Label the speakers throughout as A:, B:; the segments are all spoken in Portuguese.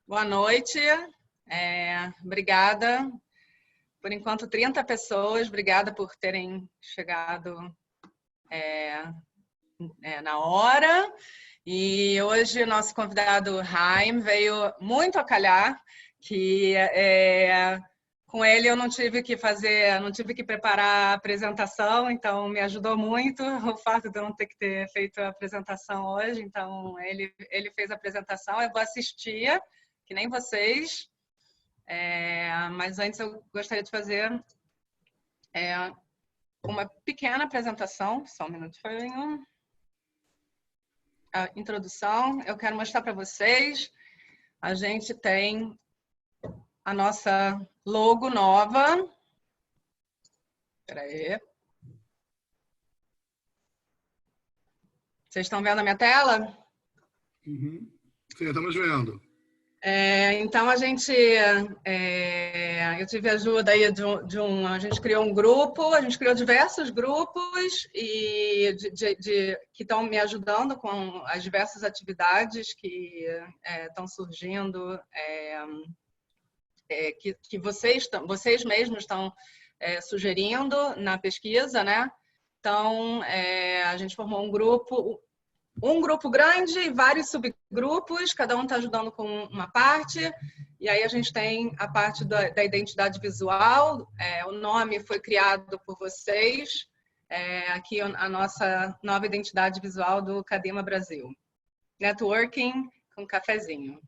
A: Boa noite. Obrigada. Por enquanto, 30 pessoas. Obrigada por terem chegado na hora. E hoje, nosso convidado, Haim, veio muito a calhar, que com ele eu não tive que preparar a apresentação, então me ajudou muito o fato de eu não ter feito a apresentação hoje. Então, ele fez a apresentação, eu vou assistir, que nem vocês. Mas antes eu gostaria de fazer uma pequena apresentação, só um minutinho. A introdução, eu quero mostrar para vocês, a gente tem a nossa logo nova. Espera aí. Vocês estão vendo a minha tela?
B: Uhum. Sim, estamos vendo.
A: Então, eu tive ajuda aí a gente criou um grupo, a gente criou diversos grupos e que estão me ajudando com as diversas atividades que estão surgindo, que vocês mesmos estão sugerindo na pesquisa, né? Então, a gente formou um grupo grande e vários subgrupos, cada um está ajudando com uma parte, e aí a gente tem a parte da identidade visual, o nome foi criado por vocês, aqui a nossa nova identidade visual do Cadema Brasil. Networking com cafezinho.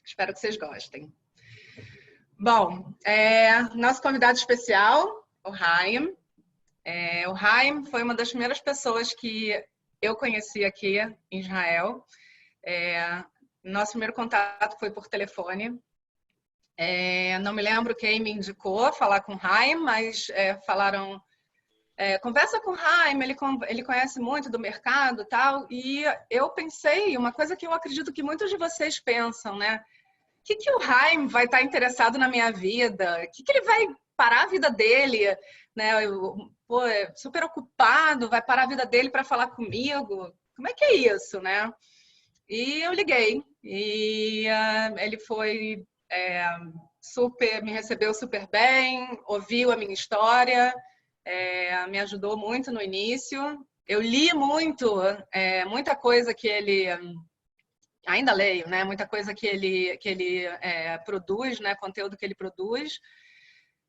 A: Espero que vocês gostem. Bom, nosso convidado especial, o Haim. O Haim foi uma das primeiras pessoas que eu conheci aqui em Israel. Nosso primeiro contato foi por telefone. Não me lembro quem me indicou falar com o Haim, mas falaram, conversa com o Haim, ele conhece muito do mercado e tal. E eu pensei, uma coisa que eu acredito que muitos de vocês pensam, né? O que o Haim vai estar interessado na minha vida? O que ele vai parar a vida dele, né? Super ocupado, vai parar a vida dele para falar comigo? Como é que é isso, né? E eu liguei e ele foi me recebeu super bem, ouviu a minha história, me ajudou muito no início. Eu li muita coisa que ele ainda leio, né? Muita coisa que ele produz, né? Conteúdo que ele produz.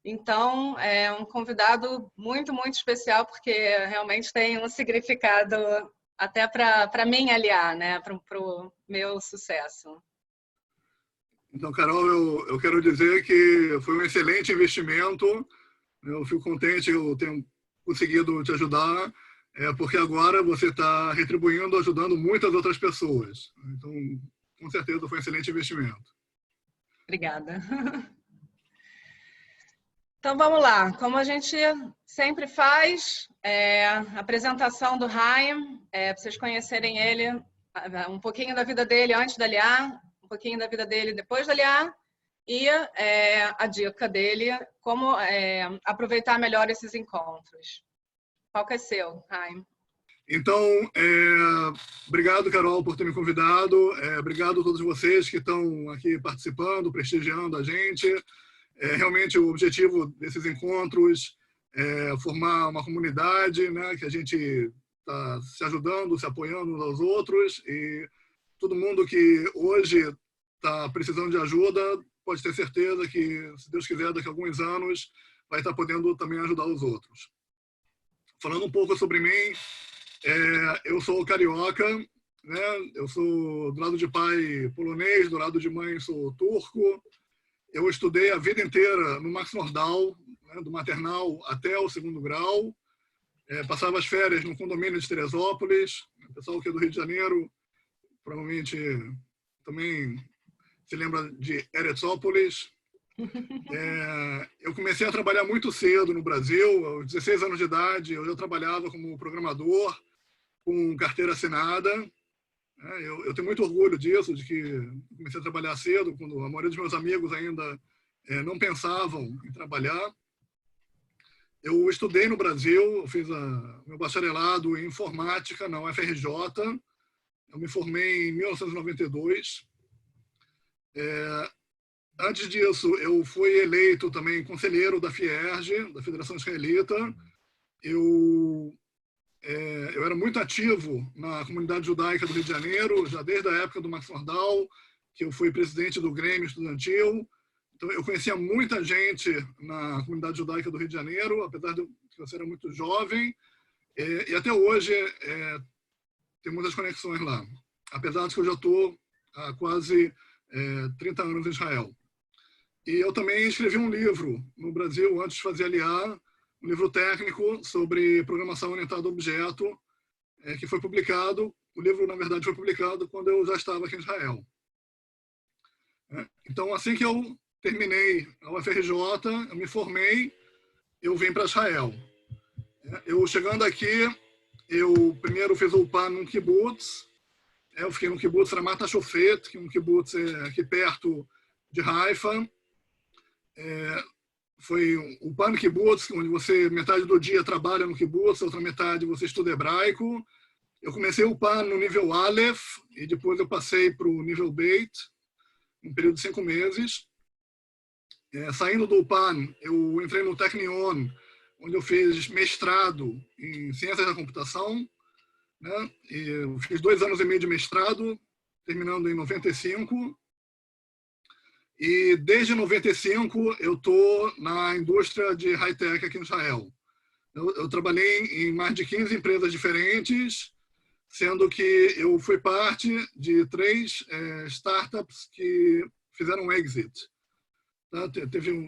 A: Então, é um convidado muito, muito especial, porque realmente tem um significado até para mim aliar, né? Para o meu sucesso.
B: Então, Carol, eu quero dizer que foi um excelente investimento. Eu fico contente eu tenho conseguido te ajudar, porque agora você está retribuindo, ajudando muitas outras pessoas. Então, com certeza, foi um excelente investimento.
A: Obrigada. Então, vamos lá. Como a gente sempre faz, a apresentação do Haim, para vocês conhecerem ele, um pouquinho da vida dele antes da aliar, um pouquinho da vida dele depois da aliar, e a dica dele, como aproveitar melhor esses encontros. Qual que é seu, Haim?
B: Então, obrigado, Carol, por ter me convidado. Obrigado a todos vocês que estão aqui participando, prestigiando a gente. Realmente, o objetivo desses encontros é formar uma comunidade, né, que a gente está se ajudando, se apoiando uns aos outros. E todo mundo que hoje está precisando de ajuda pode ter certeza que, se Deus quiser, daqui a alguns anos vai estar podendo também ajudar os outros. Falando um pouco sobre mim, eu sou carioca, né? Eu sou do lado de pai polonês, do lado de mãe sou turco. Eu estudei a vida inteira no Max Nordau, né, do maternal até o 2º grau. Passava as férias no condomínio de Teresópolis. O pessoal que é do Rio de Janeiro provavelmente também se lembra de Eretzópolis. Eu comecei a trabalhar muito cedo no Brasil. Aos 16 anos de idade, eu já trabalhava como programador, com carteira assinada. Eu tenho muito orgulho disso, de que comecei a trabalhar cedo, quando a maioria dos meus amigos ainda não pensavam em trabalhar. Eu estudei no Brasil, fiz meu bacharelado em informática na UFRJ. Eu me formei em 1992. Antes disso, eu fui eleito também conselheiro da FIERJ, da Federação Israelita. Eu era muito ativo na comunidade judaica do Rio de Janeiro, já desde a época do Max Nordau, que eu fui presidente do Grêmio Estudantil. Então, eu conhecia muita gente na comunidade judaica do Rio de Janeiro, apesar de eu ser muito jovem. E até hoje tem muitas conexões lá, apesar de que eu já estou há quase 30 anos em Israel. E eu também escrevi um livro no Brasil, antes de fazer a LIA, um livro técnico sobre programação orientada a objeto, que foi publicado. O livro, na verdade, foi publicado quando eu já estava aqui em Israel. Então, assim que eu terminei a UFRJ, eu me formei, eu vim para Israel. Eu chegando aqui, eu primeiro fiz o UPAN num kibbutz. Eu fiquei no kibbutz Ramat HaShofet, que é um kibbutz aqui perto de Haifa. Foi o UPAN kibbutz, onde você metade do dia trabalha no kibbutz, a outra metade você estuda hebraico. Eu comecei o UPAN no nível Aleph e depois eu passei para o nível Beit, um período de 5 meses. Saindo do UPAN, eu entrei no Technion, onde eu fiz mestrado em Ciências da Computação, né? E eu fiz 2 anos e meio de mestrado, terminando em 95. E desde 95 eu estou na indústria de high-tech aqui em Israel. Eu trabalhei em mais de 15 empresas diferentes, sendo que eu fui parte de 3 startups que fizeram exit.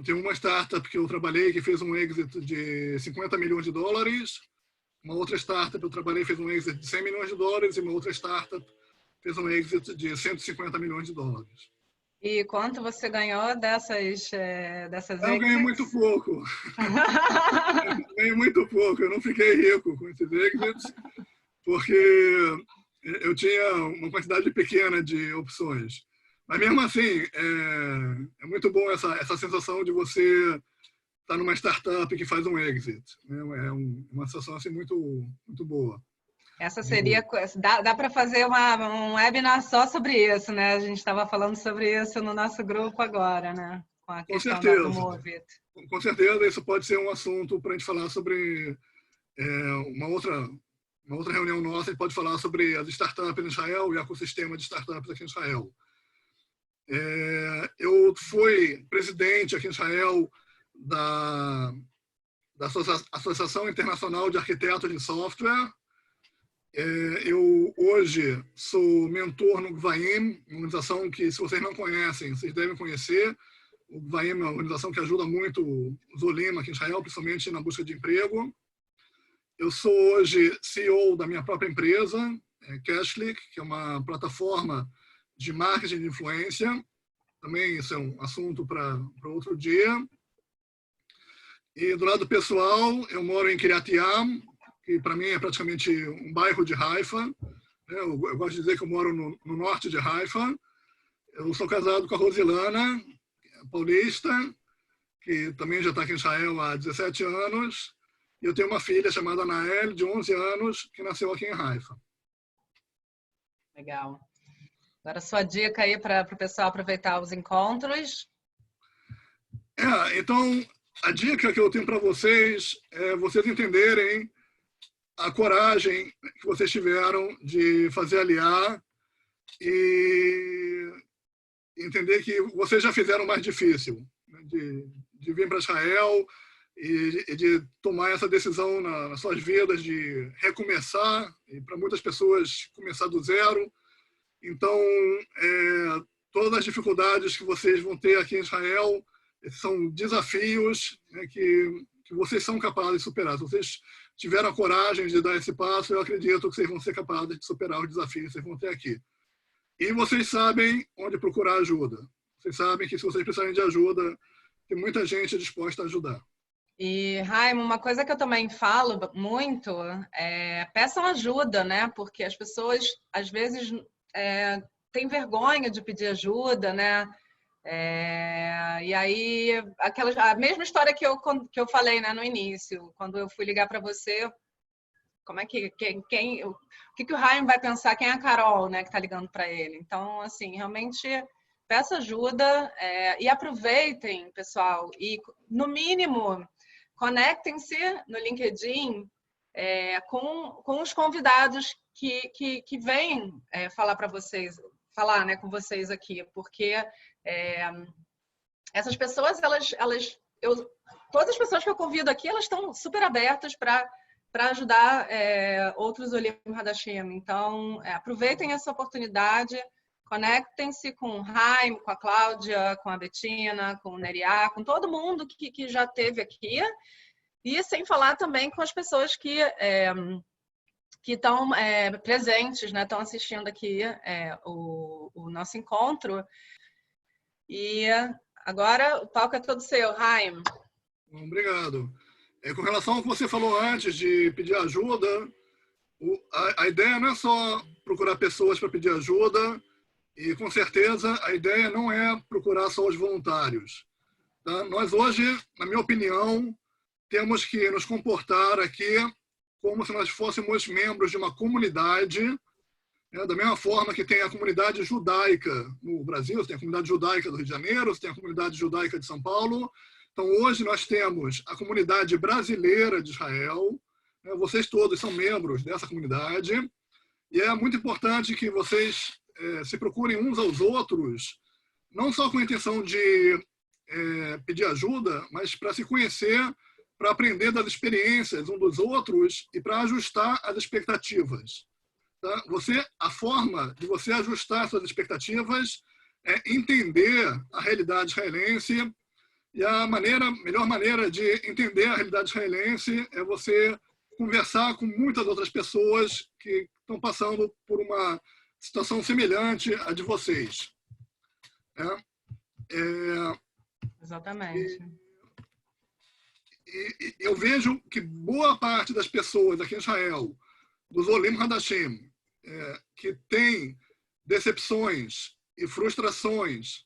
B: Tem uma startup que eu trabalhei que fez um exit de $50 milhões. Uma outra startup eu trabalhei fez um exit de $100 milhões e uma outra startup fez um exit de $150 milhões.
A: E quanto você ganhou dessas
B: Eu ganhei muito pouco. Ganhei muito pouco. Eu não fiquei rico com esses exits, porque eu tinha uma quantidade pequena de opções. Mas mesmo assim, é muito bom essa sensação de você estar numa startup que faz um exit. É uma sensação assim, muito, muito boa.
A: Essa seria... Dá para fazer um webinar só sobre isso, né? A gente estava falando sobre isso no nosso grupo agora, né? Com a questão do Movit.
B: Com certeza, isso pode ser um assunto para a gente falar sobre uma outra reunião nossa. A gente pode falar sobre as startups em Israel e o ecossistema de startups aqui em Israel. Eu fui presidente aqui em Israel da Associação Internacional de Arquitetos de Software. Eu hoje sou mentor no Gvaim, uma organização que, se vocês não conhecem, vocês devem conhecer. O Gvaim é uma organização que ajuda muito os Olim aqui em Israel, principalmente na busca de emprego. Eu sou hoje CEO da minha própria empresa, Cashlick, que é uma plataforma de marketing de influência. Também isso é um assunto para outro dia. E do lado pessoal, eu moro em Kiryat Yam, que para mim é praticamente um bairro de Haifa. Eu gosto de dizer que eu moro no norte de Haifa. Eu sou casado com a Rosilana, paulista, que também já está aqui em Israel há 17 anos. E eu tenho uma filha chamada Anael, de 11 anos, que nasceu aqui em Haifa.
A: Legal. Agora, sua dica aí para o pessoal aproveitar os encontros.
B: Então, a dica que eu tenho para vocês é vocês entenderem a coragem que vocês tiveram de fazer a LIA e entender que vocês já fizeram o mais difícil, né? de vir para Israel e de tomar essa decisão nas suas vidas de recomeçar, e para muitas pessoas começar do zero. Então, todas as dificuldades que vocês vão ter aqui em Israel são desafios, né, que vocês são capazes de superar. Se vocês tiveram a coragem de dar esse passo, eu acredito que vocês vão ser capazes de superar os desafios que vocês vão ter aqui. E vocês sabem onde procurar ajuda. Vocês sabem que se vocês precisarem de ajuda, tem muita gente disposta a ajudar.
A: E, Raimo, uma coisa que eu também falo muito peçam ajuda, né? Porque as pessoas, às vezes, têm vergonha de pedir ajuda, né? E aí, a mesma história que eu falei, né, no início, quando eu fui ligar para você, como é que o que o Raimo vai pensar? Quem é a Carol, né, que está ligando para ele? Então, assim, realmente peça ajuda e aproveitem, pessoal, e no mínimo conectem-se no LinkedIn com os convidados que vêm falar para vocês, falar, né, com vocês aqui, porque essas pessoas, todas as pessoas que eu convido aqui, elas estão super abertas para ajudar outros Olim Hadashim. Então, aproveitem essa oportunidade, conectem-se com o Haim, com a Cláudia, com a Betina, com o Neriá, com todo mundo que já esteve aqui, e sem falar também com as pessoas que estão presentes, né, estão assistindo aqui o nosso encontro. E agora o palco é todo seu, Haim.
B: Obrigado. Com relação ao que você falou antes de pedir ajuda, a ideia não é só procurar pessoas para pedir ajuda, e com certeza a ideia não é procurar só os voluntários. Tá? Nós hoje, na minha opinião, temos que nos comportar aqui como se nós fôssemos membros de uma comunidade, né? Da mesma forma que tem a comunidade judaica no Brasil, você tem a comunidade judaica do Rio de Janeiro, você tem a comunidade judaica de São Paulo. Então, hoje nós temos a comunidade brasileira de Israel, né? Vocês todos são membros dessa comunidade, e é muito importante que vocês se procurem uns aos outros, não só com a intenção de pedir ajuda, mas para se conhecer, para aprender das experiências uns dos outros e para ajustar as expectativas. Tá? A forma de você ajustar suas expectativas é entender a realidade israelense, e a melhor maneira de entender a realidade israelense é você conversar com muitas outras pessoas que estão passando por uma situação semelhante à de vocês.
A: Exatamente.
B: E eu vejo que boa parte das pessoas aqui em Israel, dos Olim Hadashim, que têm decepções e frustrações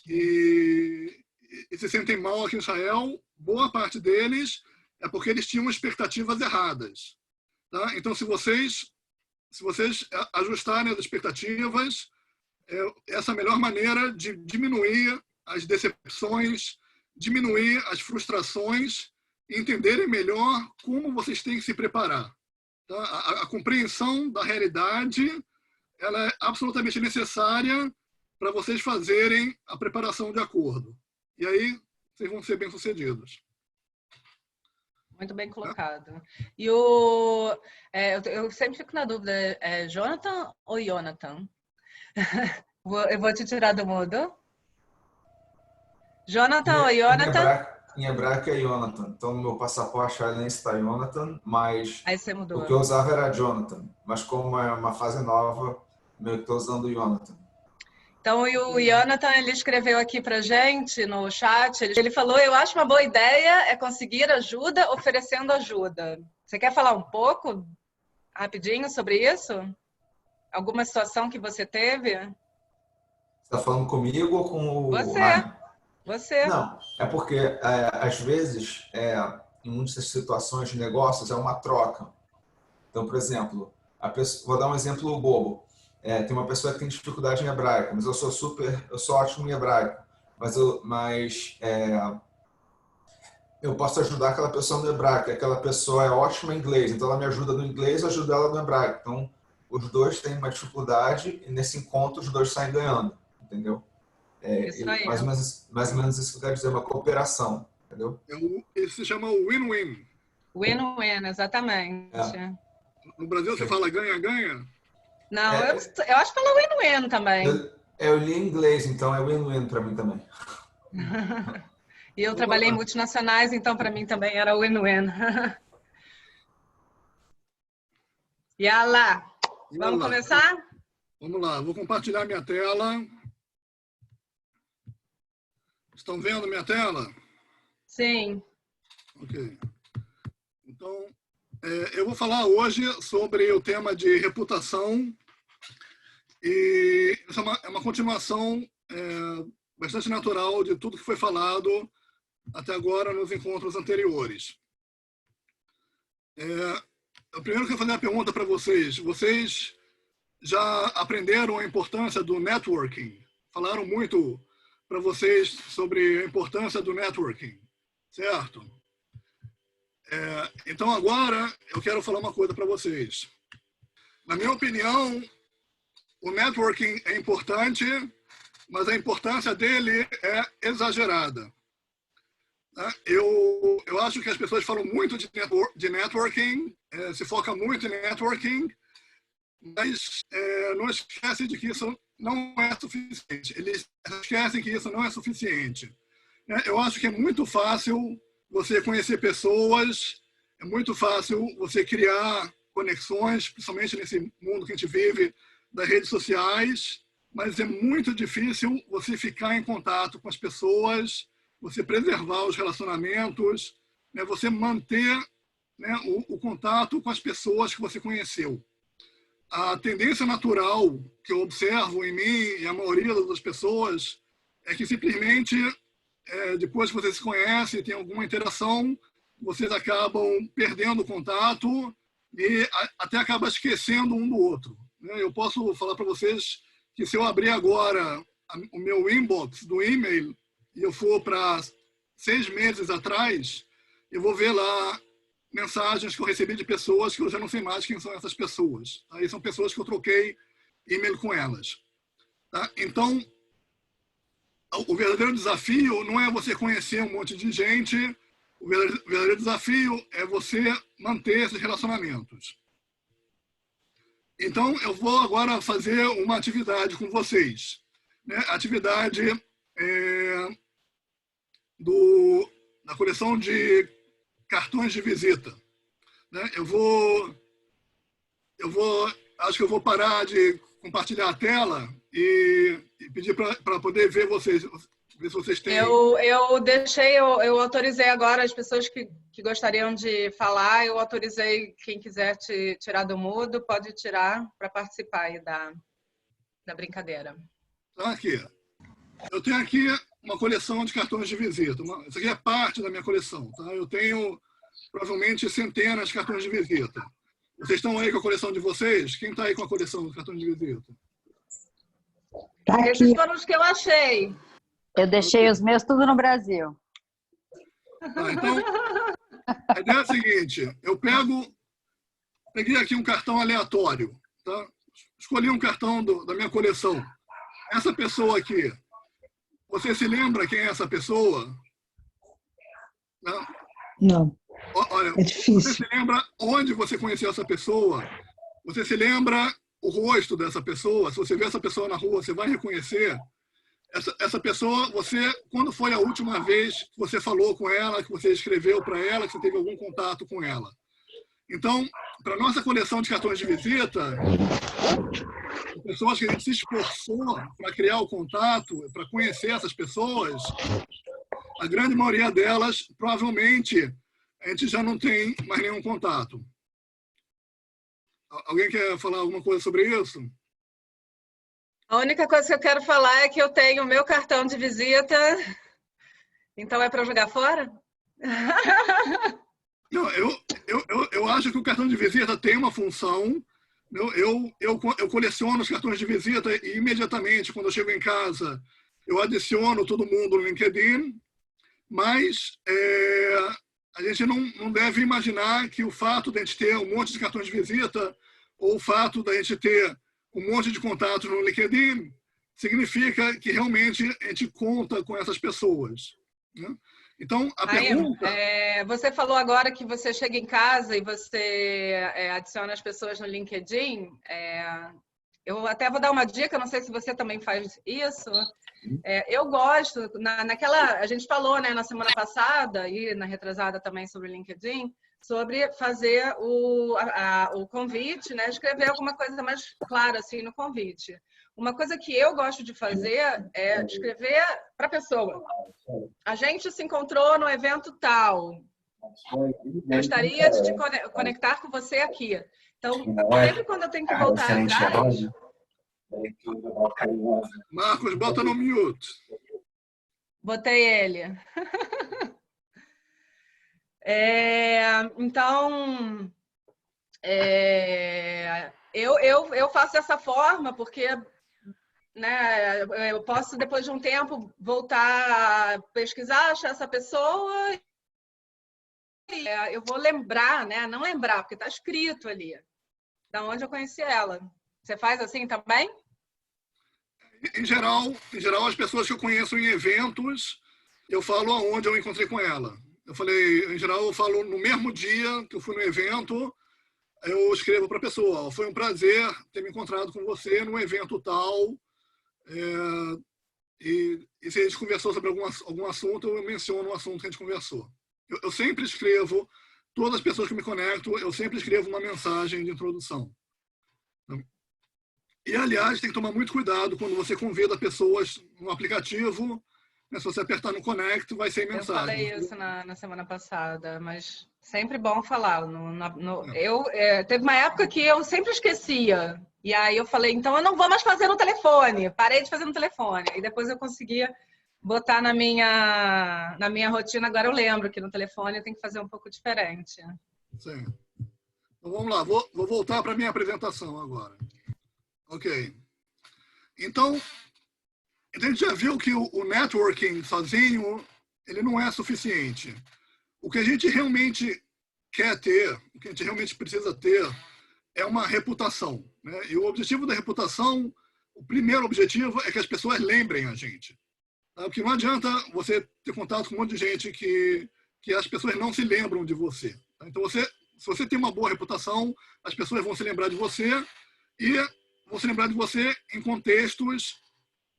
B: e se sentem mal aqui em Israel, boa parte deles é porque eles tinham expectativas erradas. Tá? Então, se vocês ajustarem as expectativas, essa é a melhor maneira de diminuir as decepções, diminuir as frustrações e entenderem melhor como vocês têm que se preparar. Tá? A compreensão da realidade ela é absolutamente necessária para vocês fazerem a preparação de acordo. E aí, vocês vão ser bem-sucedidos.
A: Muito bem colocado. E eu sempre fico na dúvida, é Jonathan ou Jonathan? Eu vou te tirar do mudo. Jonathan ou Jonathan?
C: Em hebraico é Jonathan. Então, no meu passaporte israelense está Jonathan, mas
A: aí você mudou.
C: O que eu usava era Jonathan. Mas como é uma fase nova, meio que estou usando Jonathan.
A: Então, o Jonathan, ele escreveu aqui pra gente no chat, ele falou, eu acho uma boa ideia conseguir ajuda oferecendo ajuda. Você quer falar um pouco, rapidinho, sobre isso? Alguma situação que você teve?
C: Você está falando comigo ou com o...
A: Você.
C: Não, é porque, às vezes, em muitas situações de negócios, é uma troca. Então, por exemplo, vou dar um exemplo bobo. Tem uma pessoa que tem dificuldade em hebraico, mas eu sou ótimo em hebraico, mas eu posso ajudar aquela pessoa no hebraico, aquela pessoa é ótima em inglês, então ela me ajuda no inglês, eu ajudo ela no hebraico. Então, os dois têm uma dificuldade e nesse encontro os dois saem ganhando, entendeu? Mais ou menos isso que eu quero dizer, uma cooperação, entendeu?
B: Isso se chama win-win.
A: Win-win, exatamente.
B: No Brasil você fala ganha-ganha?
A: Não, eu acho que fala win-win também.
C: Eu li em inglês, então é win-win para mim também.
A: E eu trabalhei em multinacionais, então para mim também era win-win. Yala, vamos começar?
B: Vamos lá, vou compartilhar minha tela. Estão vendo minha tela?
A: Sim.
B: Ok. Então, eu vou falar hoje sobre o tema de reputação e essa é uma continuação bastante natural de tudo que foi falado até agora nos encontros anteriores. Eu primeiro quero fazer uma pergunta para vocês. Vocês já aprenderam a importância do networking? falaram muito para vocês sobre a importância do networking, certo? Então, agora, eu quero falar uma coisa para vocês. Na minha opinião, o networking é importante, mas a importância dele é exagerada. Eu acho que as pessoas falam muito de networking, se foca muito em networking, mas não esquecem de que isso não é suficiente. Eles esquecem que isso não é suficiente. Eu acho que é muito fácil você conhecer pessoas, é muito fácil você criar conexões, principalmente nesse mundo que a gente vive, das redes sociais, mas é muito difícil você ficar em contato com as pessoas, você preservar os relacionamentos, né, você manter, né, o contato com as pessoas que você conheceu. A tendência natural que eu observo em mim e a maioria das pessoas é que simplesmente, depois que vocês se conhecem, tem alguma interação, vocês acabam perdendo o contato e até acabam esquecendo um do outro. Eu posso falar para vocês que se eu abrir agora o meu inbox do e-mail e eu for para 6 meses atrás, eu vou ver lá mensagens que eu recebi de pessoas que eu já não sei mais quem são essas pessoas. Aí são pessoas que eu troquei e-mail com elas. Tá? Então, o verdadeiro desafio não é você conhecer um monte de gente, o verdadeiro desafio é você manter esses relacionamentos. Então, eu vou agora fazer uma atividade com vocês. Né? Atividade da coleção de cartões de visita. Né? Acho que eu vou parar de compartilhar a tela e pedir para poder ver vocês, ver se vocês têm.
A: Eu autorizei agora as pessoas que gostariam de falar, eu autorizei quem quiser te tirar do mudo, pode tirar para participar aí da brincadeira.
B: Então, aqui. Eu tenho aqui uma coleção de cartões de visita. Isso aqui é parte da minha coleção. Tá? Eu tenho provavelmente centenas de cartões de visita. Vocês estão aí com a coleção de vocês? Quem está aí com a coleção de cartões de visita?
D: Tá
A: Esses
D: aqui.
A: foram os que eu achei.
D: Eu deixei os meus tudo no Brasil.
B: Tá, então, a ideia é a seguinte. Eu peguei aqui um cartão aleatório. Tá? Escolhi um cartão da minha coleção. Essa pessoa aqui, você se lembra quem é essa pessoa? Não.
E: Não,
B: Olha,
E: é difícil.
B: você se lembra onde você conheceu essa pessoa? Você se lembra o rosto dessa pessoa? Se você vê essa pessoa na rua, você vai reconhecer. Essa pessoa, quando foi a última vez que você falou com ela, que você escreveu para ela, que você teve algum contato com ela? Então, para a nossa coleção de cartões de visita, pessoas que a gente se esforçou para criar o contato, para conhecer essas pessoas, a grande maioria delas, provavelmente, a gente já não tem mais nenhum contato. Alguém quer falar alguma coisa sobre isso?
A: A única coisa que eu quero falar é que eu tenho o meu cartão de visita, então é para jogar fora?
B: Não, eu acho que o cartão de visita tem uma função. Eu coleciono os cartões de visita e imediatamente, quando eu chego em casa, eu adiciono todo mundo no LinkedIn, mas a gente não deve imaginar que o fato de a gente ter um monte de cartões de visita ou o fato de a gente ter um monte de contatos no LinkedIn significa que realmente a gente conta com essas pessoas. Né? Então, a pergunta...
A: Você falou agora que você chega em casa e você adiciona as pessoas no LinkedIn. Eu até vou dar uma dica, não sei se você também faz isso. Eu gosto, a gente falou, né, na semana passada e na retrasada também sobre o LinkedIn, sobre fazer o convite, né, escrever alguma coisa mais clara assim no convite. Uma coisa que eu gosto de fazer é escrever para a pessoa. A gente se encontrou no evento tal. Eu gostaria de te conectar com você aqui. Então, sempre quando eu tenho que voltar atrás...
B: Marcos, bota no mute.
A: Botei ele. Então, eu faço dessa forma porque né? Eu posso, depois de um tempo, voltar a pesquisar, achar essa pessoa e eu vou lembrar, né? Não lembrar, porque está escrito ali, da onde eu conheci ela. Você faz assim também?
B: Em geral, as pessoas que eu conheço em eventos, eu falo aonde eu encontrei com ela. Eu falei, em geral, eu falo no mesmo dia que eu fui no evento, eu escrevo para a pessoa, foi um prazer ter me encontrado com você num evento tal, e se a gente conversou sobre algum assunto, eu menciono o assunto que a gente conversou. Eu sempre escrevo, todas as pessoas que me conecto, eu sempre escrevo uma mensagem de introdução. E, aliás, tem que tomar muito cuidado quando você convida pessoas no aplicativo, né, se você apertar no Connect, vai ser mensagem.
A: Eu falei isso na semana passada, mas sempre bom falar. Teve uma época que eu sempre esquecia. E aí eu falei, então eu não vou mais fazer no telefone. Parei de fazer no telefone. E depois eu conseguia botar na minha rotina. Agora eu lembro que no telefone eu tenho que fazer um pouco diferente.
B: Sim. Então vamos lá, vou voltar para a minha apresentação agora. Ok. Então, a gente já viu que o networking sozinho, ele não é suficiente. O que a gente realmente quer ter, o que a gente realmente precisa ter, é uma reputação, né? E o objetivo da reputação, o primeiro objetivo é que as pessoas lembrem a gente. Tá? Porque não adianta você ter contato com um monte de gente que as pessoas não se lembram de você. Tá? Então, se você tem uma boa reputação, as pessoas vão se lembrar de você e vão se lembrar de você em contextos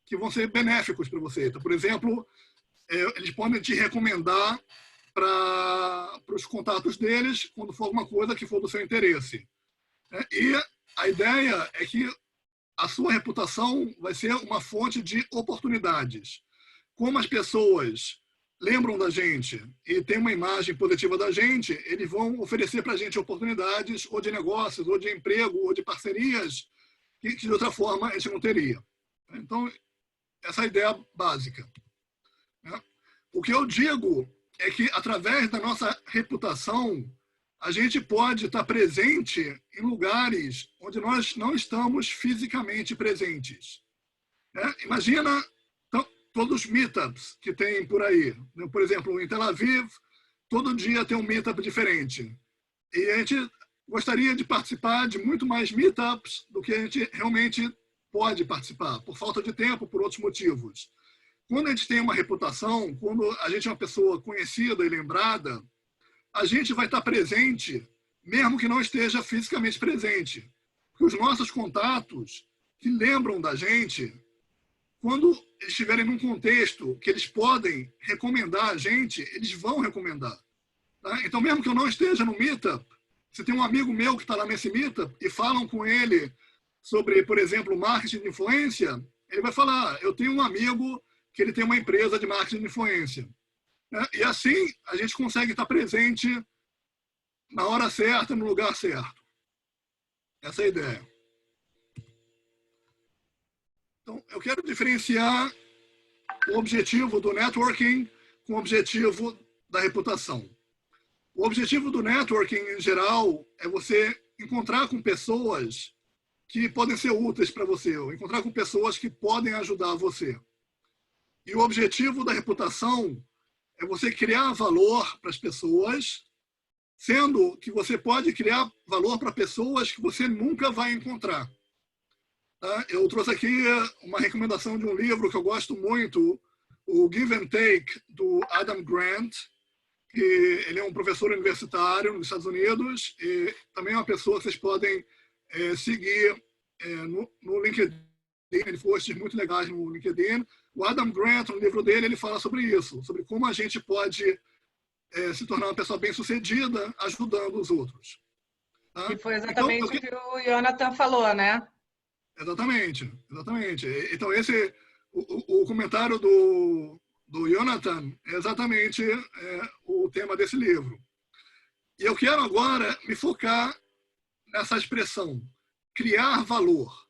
B: que vão ser benéficos para você. Então, por exemplo, eles podem te recomendar para os contatos deles quando for alguma coisa que for do seu interesse. E a ideia é que a sua reputação vai ser uma fonte de oportunidades. Como as pessoas lembram da gente e têm uma imagem positiva da gente, eles vão oferecer para a gente oportunidades ou de negócios, ou de emprego, ou de parcerias que de outra forma a gente não teria. Então, essa é a ideia básica. O que eu digo é que, através da nossa reputação, a gente pode estar presente em lugares onde nós não estamos fisicamente presentes. Imagina todos os meetups que tem por aí. Por exemplo, em Tel Aviv, todo dia tem um meetup diferente. E a gente gostaria de participar de muito mais meetups do que a gente realmente pode participar, por falta de tempo, por outros motivos. Quando a gente tem uma reputação, quando a gente é uma pessoa conhecida e lembrada, a gente vai estar presente, mesmo que não esteja fisicamente presente. Porque os nossos contatos que lembram da gente, quando eles estiverem num contexto que eles podem recomendar a gente, eles vão recomendar. Tá? Então, mesmo que eu não esteja no meetup, se tem um amigo meu que está lá nesse meetup e falam com ele sobre, por exemplo, marketing de influência, ele vai falar, eu tenho um amigo que ele tem uma empresa de marketing de influência. E assim a gente consegue estar presente na hora certa, no lugar certo. Essa é a ideia. Então, eu quero diferenciar o objetivo do networking com o objetivo da reputação. O objetivo do networking, em geral, é você encontrar com pessoas que podem ser úteis para você, ou encontrar com pessoas que podem ajudar você. E o objetivo da reputação é você criar valor para as pessoas, sendo que você pode criar valor para pessoas que você nunca vai encontrar. Tá? Eu trouxe aqui uma recomendação de um livro que eu gosto muito, o Give and Take, do Adam Grant, que ele é um professor universitário nos Estados Unidos e também é uma pessoa que vocês podem seguir no LinkedIn. Ele posts muito legais no LinkedIn. O Adam Grant, no livro dele, ele fala sobre isso, sobre como a gente pode se tornar uma pessoa bem-sucedida ajudando os outros. Tá?
A: E foi exatamente o que o Jonathan falou, né?
B: Exatamente, exatamente. Então, o comentário do Jonathan é exatamente o tema desse livro. E eu quero agora me focar nessa expressão, criar valor.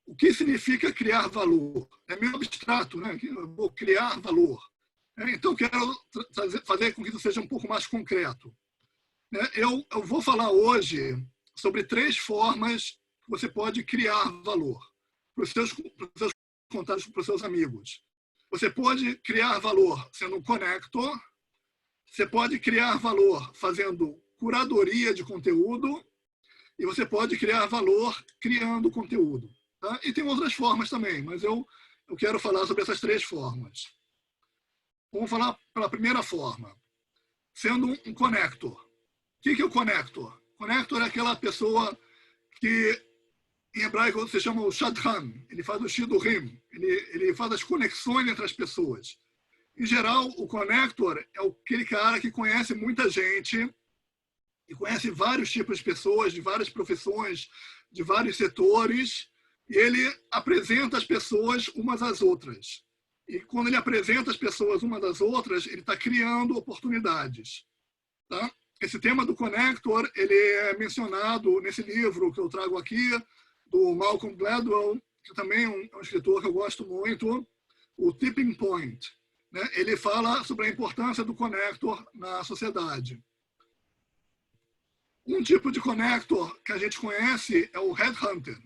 B: O que significa criar valor? É meio abstrato, né? Eu vou criar valor. Então, quero fazer com que isso seja um pouco mais concreto. Eu vou falar hoje sobre 3 formas que você pode criar valor para os seus contar para os seus amigos. Você pode criar valor sendo um connector, você pode criar valor fazendo curadoria de conteúdo e você pode criar valor criando conteúdo. Tá? E tem outras formas também, mas eu quero falar sobre essas 3 formas. Vamos falar pela primeira forma, sendo um connector. O que é o connector? Connector é aquela pessoa que em hebraico se chama o shadchan, ele faz o shidurim, ele faz as conexões entre as pessoas. Em geral, o connector é aquele cara que conhece muita gente e conhece vários tipos de pessoas, de várias profissões, de vários setores, e ele apresenta as pessoas umas às outras. E quando ele apresenta as pessoas umas às outras, ele está criando oportunidades. Tá? Esse tema do connector, ele é mencionado nesse livro que eu trago aqui, do Malcolm Gladwell, que também é um escritor que eu gosto muito, o Tipping Point. Né? Ele fala sobre a importância do connector na sociedade. Um tipo de connector que a gente conhece é o headhunter.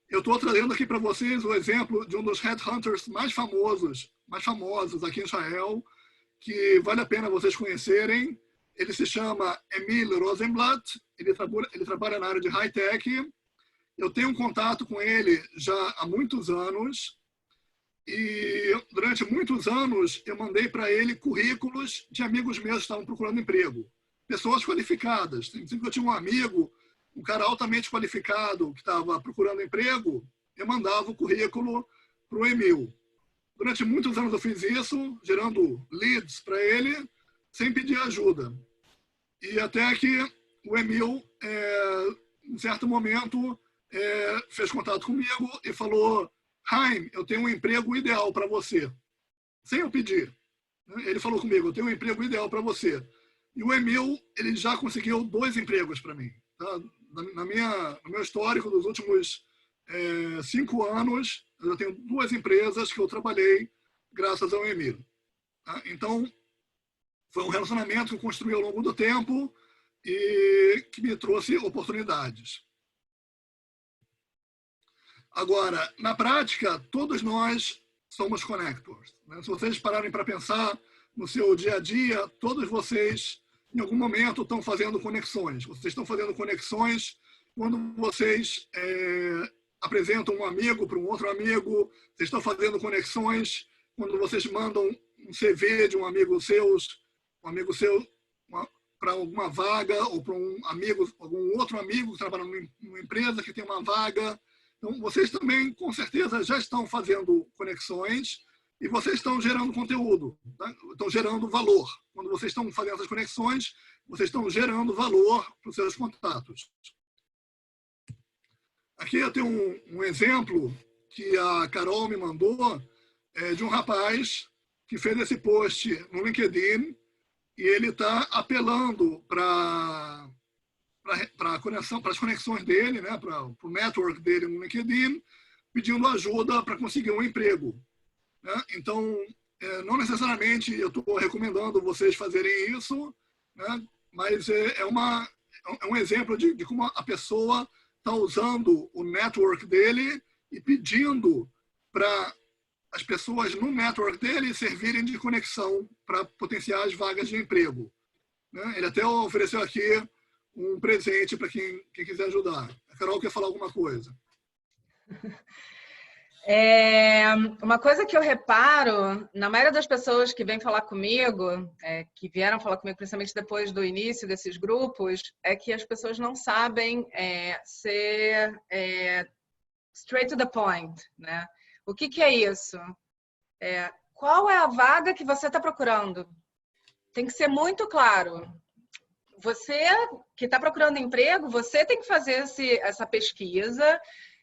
B: Eu estou trazendo aqui para vocês o exemplo de um dos headhunters mais famosos aqui em Israel, que vale a pena vocês conhecerem. Ele se chama Emil Rosenblatt, ele trabalha na área de high-tech. Eu tenho um contato com ele já há muitos anos e durante muitos anos eu mandei para ele currículos de amigos meus que estavam procurando emprego. Pessoas qualificadas. Eu tinha um amigo, um cara altamente qualificado que estava procurando emprego, eu mandava o currículo para o Emil. Durante muitos anos eu fiz isso, gerando leads para ele, sem pedir ajuda. E até que o Emil, em certo momento, fez contato comigo e falou: Haim, eu tenho um emprego ideal para você. Sem eu pedir. Ele falou comigo: eu tenho um emprego ideal para você. E o Emil, ele já conseguiu 2 empregos para mim. Tá? No meu histórico dos últimos 5 anos, eu já tenho 2 empresas que eu trabalhei graças ao Emil. Tá? Então, foi um relacionamento que eu construí ao longo do tempo e que me trouxe oportunidades. Agora, na prática, todos nós somos connectors. Né? Se vocês pararem para pensar no seu dia a dia, todos vocês, em algum momento, estão fazendo conexões. Vocês estão fazendo conexões quando vocês apresentam um amigo para um outro amigo. Vocês estão fazendo conexões quando vocês mandam um CV de um amigo seu para alguma vaga ou para algum outro amigo que trabalha numa empresa que tem uma vaga. Então, vocês também, com certeza, já estão fazendo conexões e vocês estão gerando conteúdo, tá? Estão gerando valor. Quando vocês estão fazendo essas conexões, vocês estão gerando valor para os seus contatos. Aqui eu tenho um exemplo que a Carol me mandou de um rapaz que fez esse post no LinkedIn e ele está apelando para as conexões dele, né, para o network dele no LinkedIn, pedindo ajuda para conseguir um emprego. Né? Então, não necessariamente eu estou recomendando vocês fazerem isso, né, mas é um exemplo de como a pessoa está usando o network dele e pedindo para as pessoas no network dele servirem de conexão para potenciais vagas de emprego. Né? Ele até ofereceu aqui um presente para quem quiser ajudar. A Carol quer falar alguma coisa?
A: Uma coisa que eu reparo, na maioria das pessoas que vêm falar comigo, que vieram falar comigo principalmente depois do início desses grupos, é que as pessoas não sabem ser straight to the point, né? O que é isso? Qual é a vaga que você está procurando? Tem que ser muito claro. Você que está procurando emprego, você tem que fazer essa pesquisa,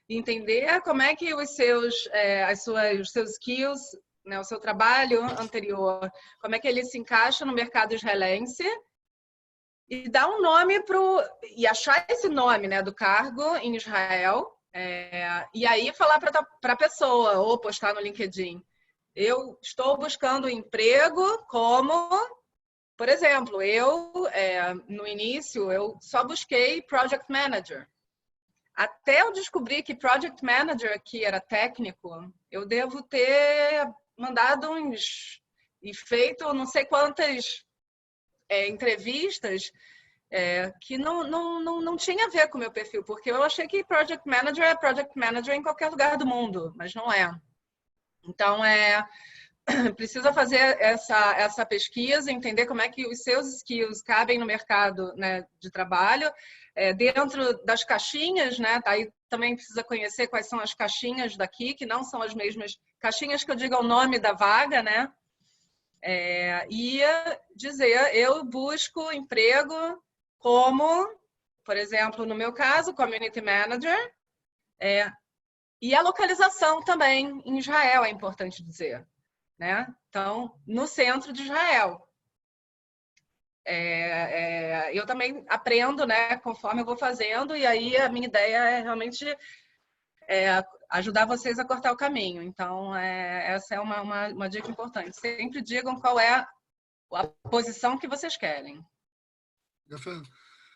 A: entender como é que os seus skills, né, o seu trabalho anterior, como é que ele se encaixa no mercado israelense e dar um nome e achar esse nome, né, do cargo em Israel, e aí falar para a pessoa ou postar no LinkedIn: eu estou buscando emprego como, por exemplo, no início eu só busquei Project Manager. até eu descobrir que Project Manager aqui era técnico, eu devo ter mandado e feito não sei quantas entrevistas que não tinha a ver com o meu perfil, porque eu achei que Project Manager é Project Manager em qualquer lugar do mundo, mas não é. Então, precisa fazer essa pesquisa, entender como é que os seus skills cabem no mercado, né, de trabalho, dentro das caixinhas, né? Aí também precisa conhecer quais são as caixinhas daqui, que não são as mesmas caixinhas que eu digo o nome da vaga, né? E dizer, eu busco emprego como, por exemplo, no meu caso, Community Manager, e a localização também em Israel, é importante dizer, né? Então, no centro de Israel. Eu também aprendo, né, conforme eu vou fazendo, e aí a minha ideia é realmente ajudar vocês a cortar o caminho. Então, essa é uma dica importante. Sempre digam qual é a posição que vocês querem.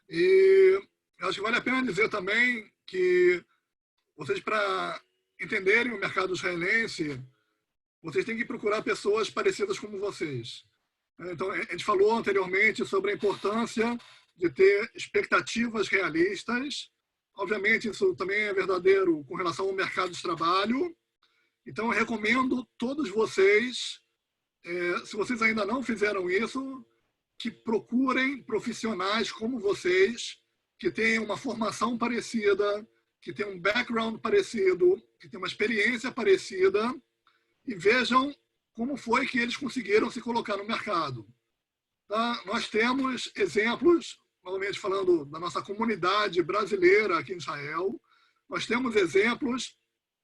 B: E eu acho que vale a pena dizer também que vocês, para entenderem o mercado israelense, vocês têm que procurar pessoas parecidas como vocês. Então, a gente falou anteriormente sobre a importância de ter expectativas realistas. Obviamente, isso também é verdadeiro com relação ao mercado de trabalho. Então, eu recomendo todos vocês, se vocês ainda não fizeram isso, que procurem profissionais como vocês, que tenham uma formação parecida, que tenham um background parecido, que tenham uma experiência parecida, e vejam como foi que eles conseguiram se colocar no mercado. Tá? Nós temos exemplos, novamente falando da nossa comunidade brasileira aqui em Israel, nós temos exemplos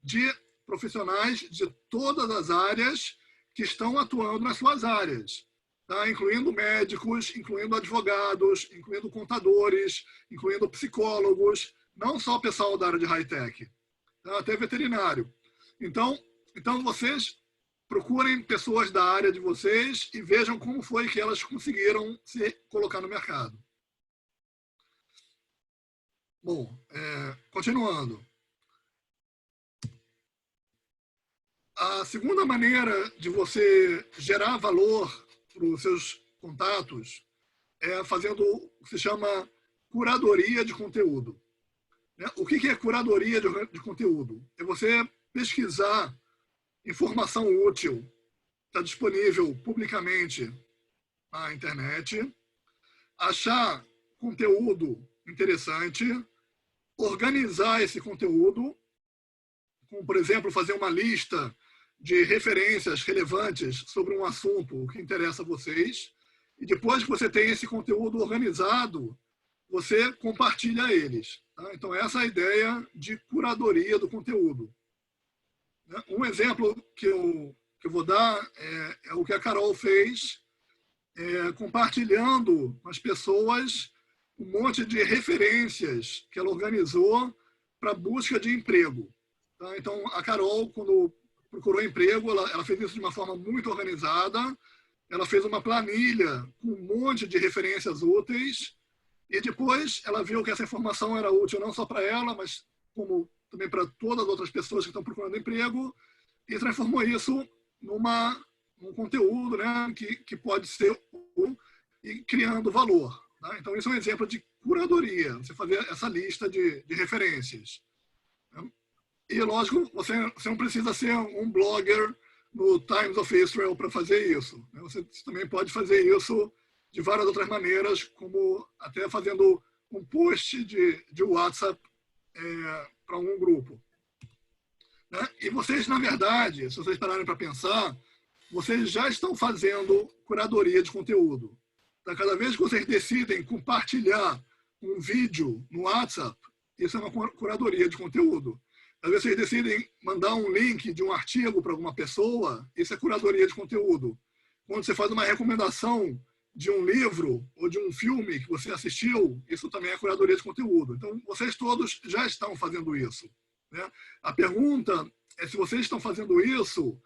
B: de profissionais de todas as áreas que estão atuando nas suas áreas, tá? Incluindo médicos, incluindo advogados, incluindo contadores, incluindo psicólogos, não só o pessoal da área de high-tech, tá? Até veterinário. Então, vocês procurem pessoas da área de vocês e vejam como foi que elas conseguiram se colocar no mercado. Bom, continuando. A segunda maneira de você gerar valor para os seus contatos é fazendo o que se chama curadoria de conteúdo. O que é curadoria de conteúdo? É você pesquisar informação útil, está disponível publicamente na internet, achar conteúdo interessante, organizar esse conteúdo, como, por exemplo, fazer uma lista de referências relevantes sobre um assunto que interessa a vocês, e depois que você tem esse conteúdo organizado, você compartilha eles. Tá? Então, essa é a ideia de curadoria do conteúdo. Um exemplo que eu vou dar é o que a Carol fez, compartilhando com as pessoas um monte de referências que ela organizou para busca de emprego. Tá? Então, a Carol, quando procurou emprego, ela fez isso de uma forma muito organizada, ela fez uma planilha com um monte de referências úteis, e depois ela viu que essa informação era útil não só para ela, mas como também para todas as outras pessoas que estão procurando emprego, e transformou isso num conteúdo, né, que pode ser útil e criando valor. Tá? Então, isso é um exemplo de curadoria, você fazer essa lista de referências. E, lógico, você não precisa ser um blogger no Times of Israel para fazer isso. Você também pode fazer isso de várias outras maneiras, como até fazendo um post de WhatsApp para um grupo. E vocês, na verdade, se vocês pararem para pensar, vocês já estão fazendo curadoria de conteúdo. Então, cada vez que vocês decidem compartilhar um vídeo no WhatsApp, isso é uma curadoria de conteúdo. Às vezes vocês decidem mandar um link de um artigo para alguma pessoa, isso é curadoria de conteúdo. Quando você faz uma recomendação de um livro ou de um filme que você assistiu, isso também é curadoria de conteúdo. Então, vocês todos já estão fazendo isso. Né? A pergunta é se vocês estão fazendo isso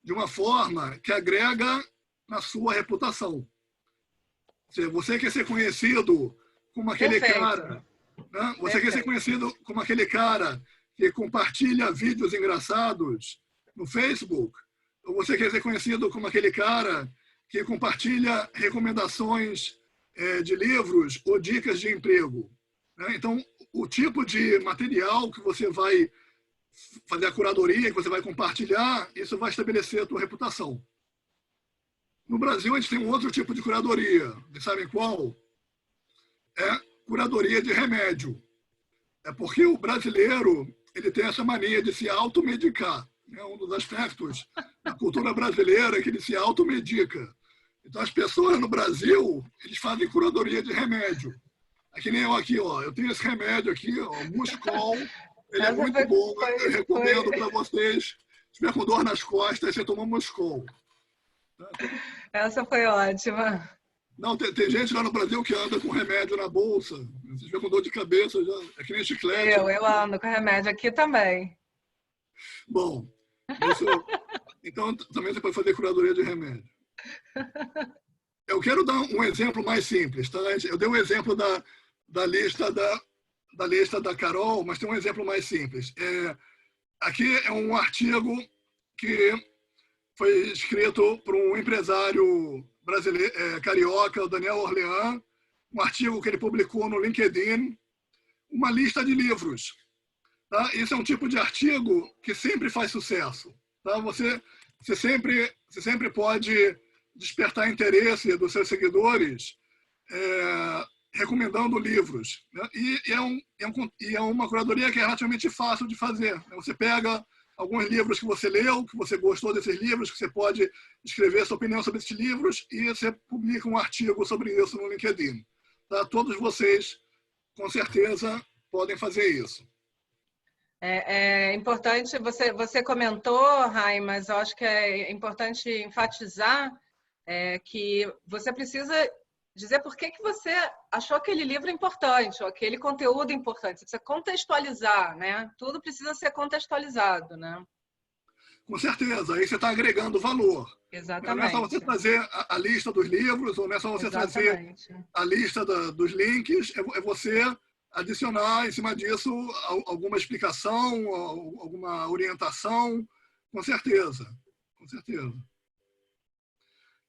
B: de uma forma que agrega na sua reputação. Você quer ser conhecido como aquele cara Né? Você quer ser conhecido como aquele cara que compartilha vídeos engraçados no Facebook? Ou você quer ser conhecido como aquele cara que compartilha recomendações de livros ou dicas de emprego? Né? Então, o tipo de material que você vai fazer a curadoria, que você vai compartilhar, isso vai estabelecer a tua reputação. No Brasil, a gente tem um outro tipo de curadoria. Vocês sabem qual? É curadoria de remédio. É porque o brasileiro ele tem essa mania de se automedicar. É um dos aspectos da cultura brasileira que ele se automedica. Então, as pessoas no Brasil, eles fazem curadoria de remédio. É que nem eu aqui, ó. Eu tenho esse remédio aqui, ó, Muscol. Ele é muito bom. Eu recomendo para vocês. Se tiver com dor nas costas, você toma Muscol.
A: Essa foi ótima.
B: Não, tem gente lá no Brasil que anda com remédio na bolsa. Se tiver com dor de cabeça, já é que nem chiclete.
A: Eu ando com remédio aqui também.
B: Bom, então também você pode fazer curadoria de remédio. Eu quero dar um exemplo mais simples. Tá? Eu dei um exemplo da lista da Carol, mas tem um exemplo mais simples. Aqui é um artigo que foi escrito por um empresário brasileiro, carioca, o Daniel Orlean, um artigo que ele publicou no LinkedIn, uma lista de livros. Tá? Esse é um tipo de artigo que sempre faz sucesso. Tá? Você sempre pode despertar interesse dos seus seguidores recomendando livros. Né? E é uma curadoria que é relativamente fácil de fazer. Né? Você pega alguns livros que você leu, que você gostou desses livros, que você pode escrever sua opinião sobre esses livros e você publica um artigo sobre isso no LinkedIn. Tá? Todos vocês, com certeza, podem fazer isso.
A: É importante, você comentou, Rai, mas eu acho que é importante enfatizar que você precisa dizer por que você achou aquele livro importante, ou aquele conteúdo importante. Você precisa contextualizar, né? Tudo precisa ser contextualizado, né?
B: Com certeza, aí você está agregando valor.
A: Exatamente.
B: Não é só você trazer a lista dos livros, ou não é só você trazer a lista dos links, é você adicionar em cima disso alguma explicação, alguma orientação, com certeza. Com certeza.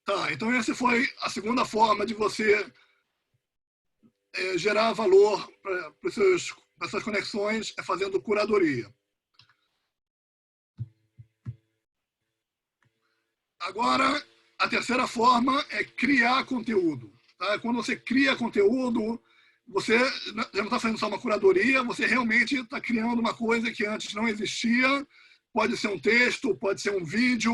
B: Tá, então essa foi a segunda forma de você gerar valor para as suas conexões, fazendo curadoria. Agora, a terceira forma é criar conteúdo. Tá? Quando você cria conteúdo, você já não está fazendo só uma curadoria, você realmente está criando uma coisa que antes não existia. Pode ser um texto, pode ser um vídeo,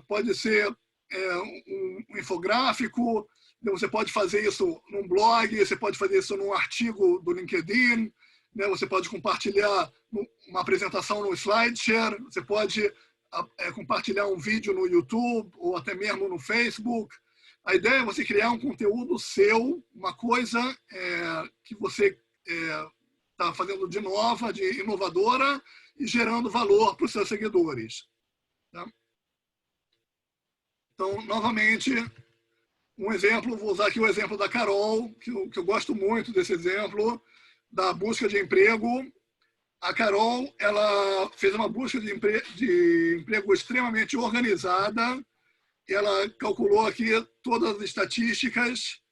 B: pode ser um infográfico. Você pode fazer isso num blog, você pode fazer isso num artigo do LinkedIn, né? Você pode compartilhar uma apresentação no SlideShare, você pode compartilhar um vídeo no YouTube ou até mesmo no Facebook. A ideia é você criar um conteúdo seu, uma coisa que você está fazendo de nova, de inovadora e gerando valor para os seus seguidores. Tá? Então, novamente, um exemplo, vou usar aqui o exemplo da Carol, que eu gosto muito desse exemplo, da busca de emprego. A Carol, ela fez uma busca de emprego extremamente organizada. Ela calculou aqui todas as estatísticas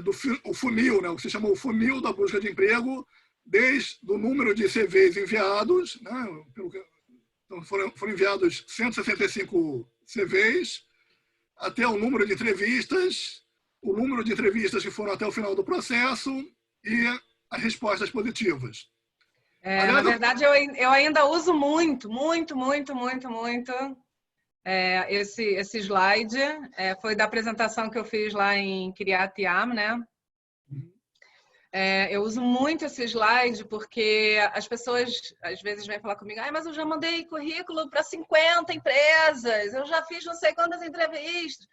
B: do funil, né? O que se chama o funil da busca de emprego, desde o número de CVs enviados, né? Então foram enviados 165 CVs, até o número de entrevistas, o número de entrevistas que foram até o final do processo e as respostas positivas. Aliás,
A: na verdade, eu ainda uso muito esse slide. Foi da apresentação que eu fiz lá em Kiryat Yam, né? Eu uso muito esse slide porque as pessoas às vezes vêm falar comigo, mas eu já mandei currículo para 50 empresas, eu já fiz não sei quantas entrevistas.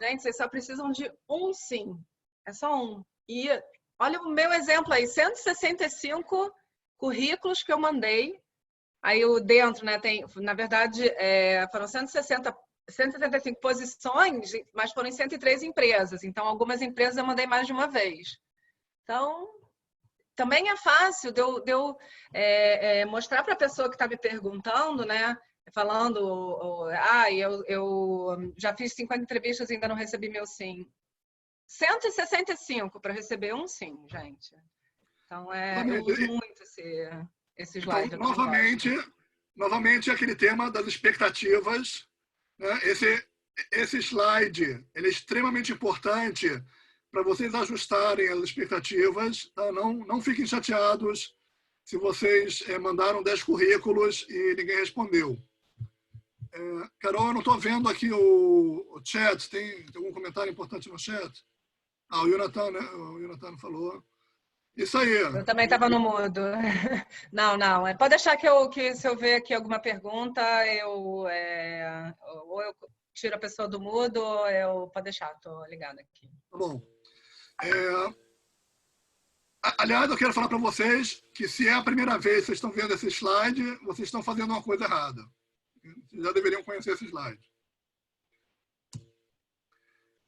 A: Gente, vocês só precisam de um sim. É só um. E olha o meu exemplo aí, 165 currículos que eu mandei. Aí dentro, né, tem, na verdade, foram 160 175 posições, mas foram em 103 empresas. Então, algumas empresas eu mandei mais de uma vez. Então, também é fácil de eu mostrar para a pessoa que está me perguntando, né? Falando, eu já fiz 50 entrevistas e ainda não recebi meu sim. 165 para receber um sim, gente. Então, eu uso muito esse slide.
B: Então, novamente, aquele tema das expectativas. Né? Esse slide ele é extremamente importante para vocês ajustarem as expectativas. Tá? Não fiquem chateados se vocês mandaram 10 currículos e ninguém respondeu. Carol, eu não estou vendo aqui o chat. Tem algum comentário importante no chat? O Jonathan, né? O Jonathan falou. Isso aí.
A: Eu também estava no mudo. Não. Pode deixar que se eu ver aqui alguma pergunta, ou eu tiro a pessoa do mudo, ou pode deixar, estou ligada aqui.
B: Tá bom. Aliás, eu quero falar para vocês que se é a primeira vez que vocês estão vendo esse slide, vocês estão fazendo uma coisa errada. Vocês já deveriam conhecer esse slide.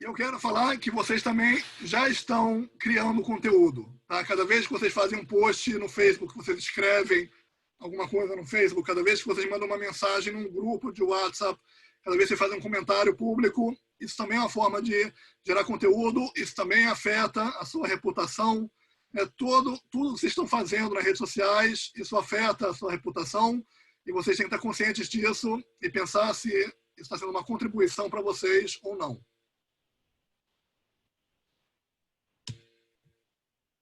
B: E eu quero falar que vocês também já estão criando conteúdo. Tá? Cada vez que vocês fazem um post no Facebook, vocês escrevem alguma coisa no Facebook, cada vez que vocês mandam uma mensagem num grupo de WhatsApp, cada vez que vocês fazem um comentário público, isso também é uma forma de gerar conteúdo, isso também afeta a sua reputação. Tudo que vocês estão fazendo nas redes sociais, isso afeta a sua reputação, e vocês têm que estar conscientes disso e pensar se isso está sendo uma contribuição para vocês ou não.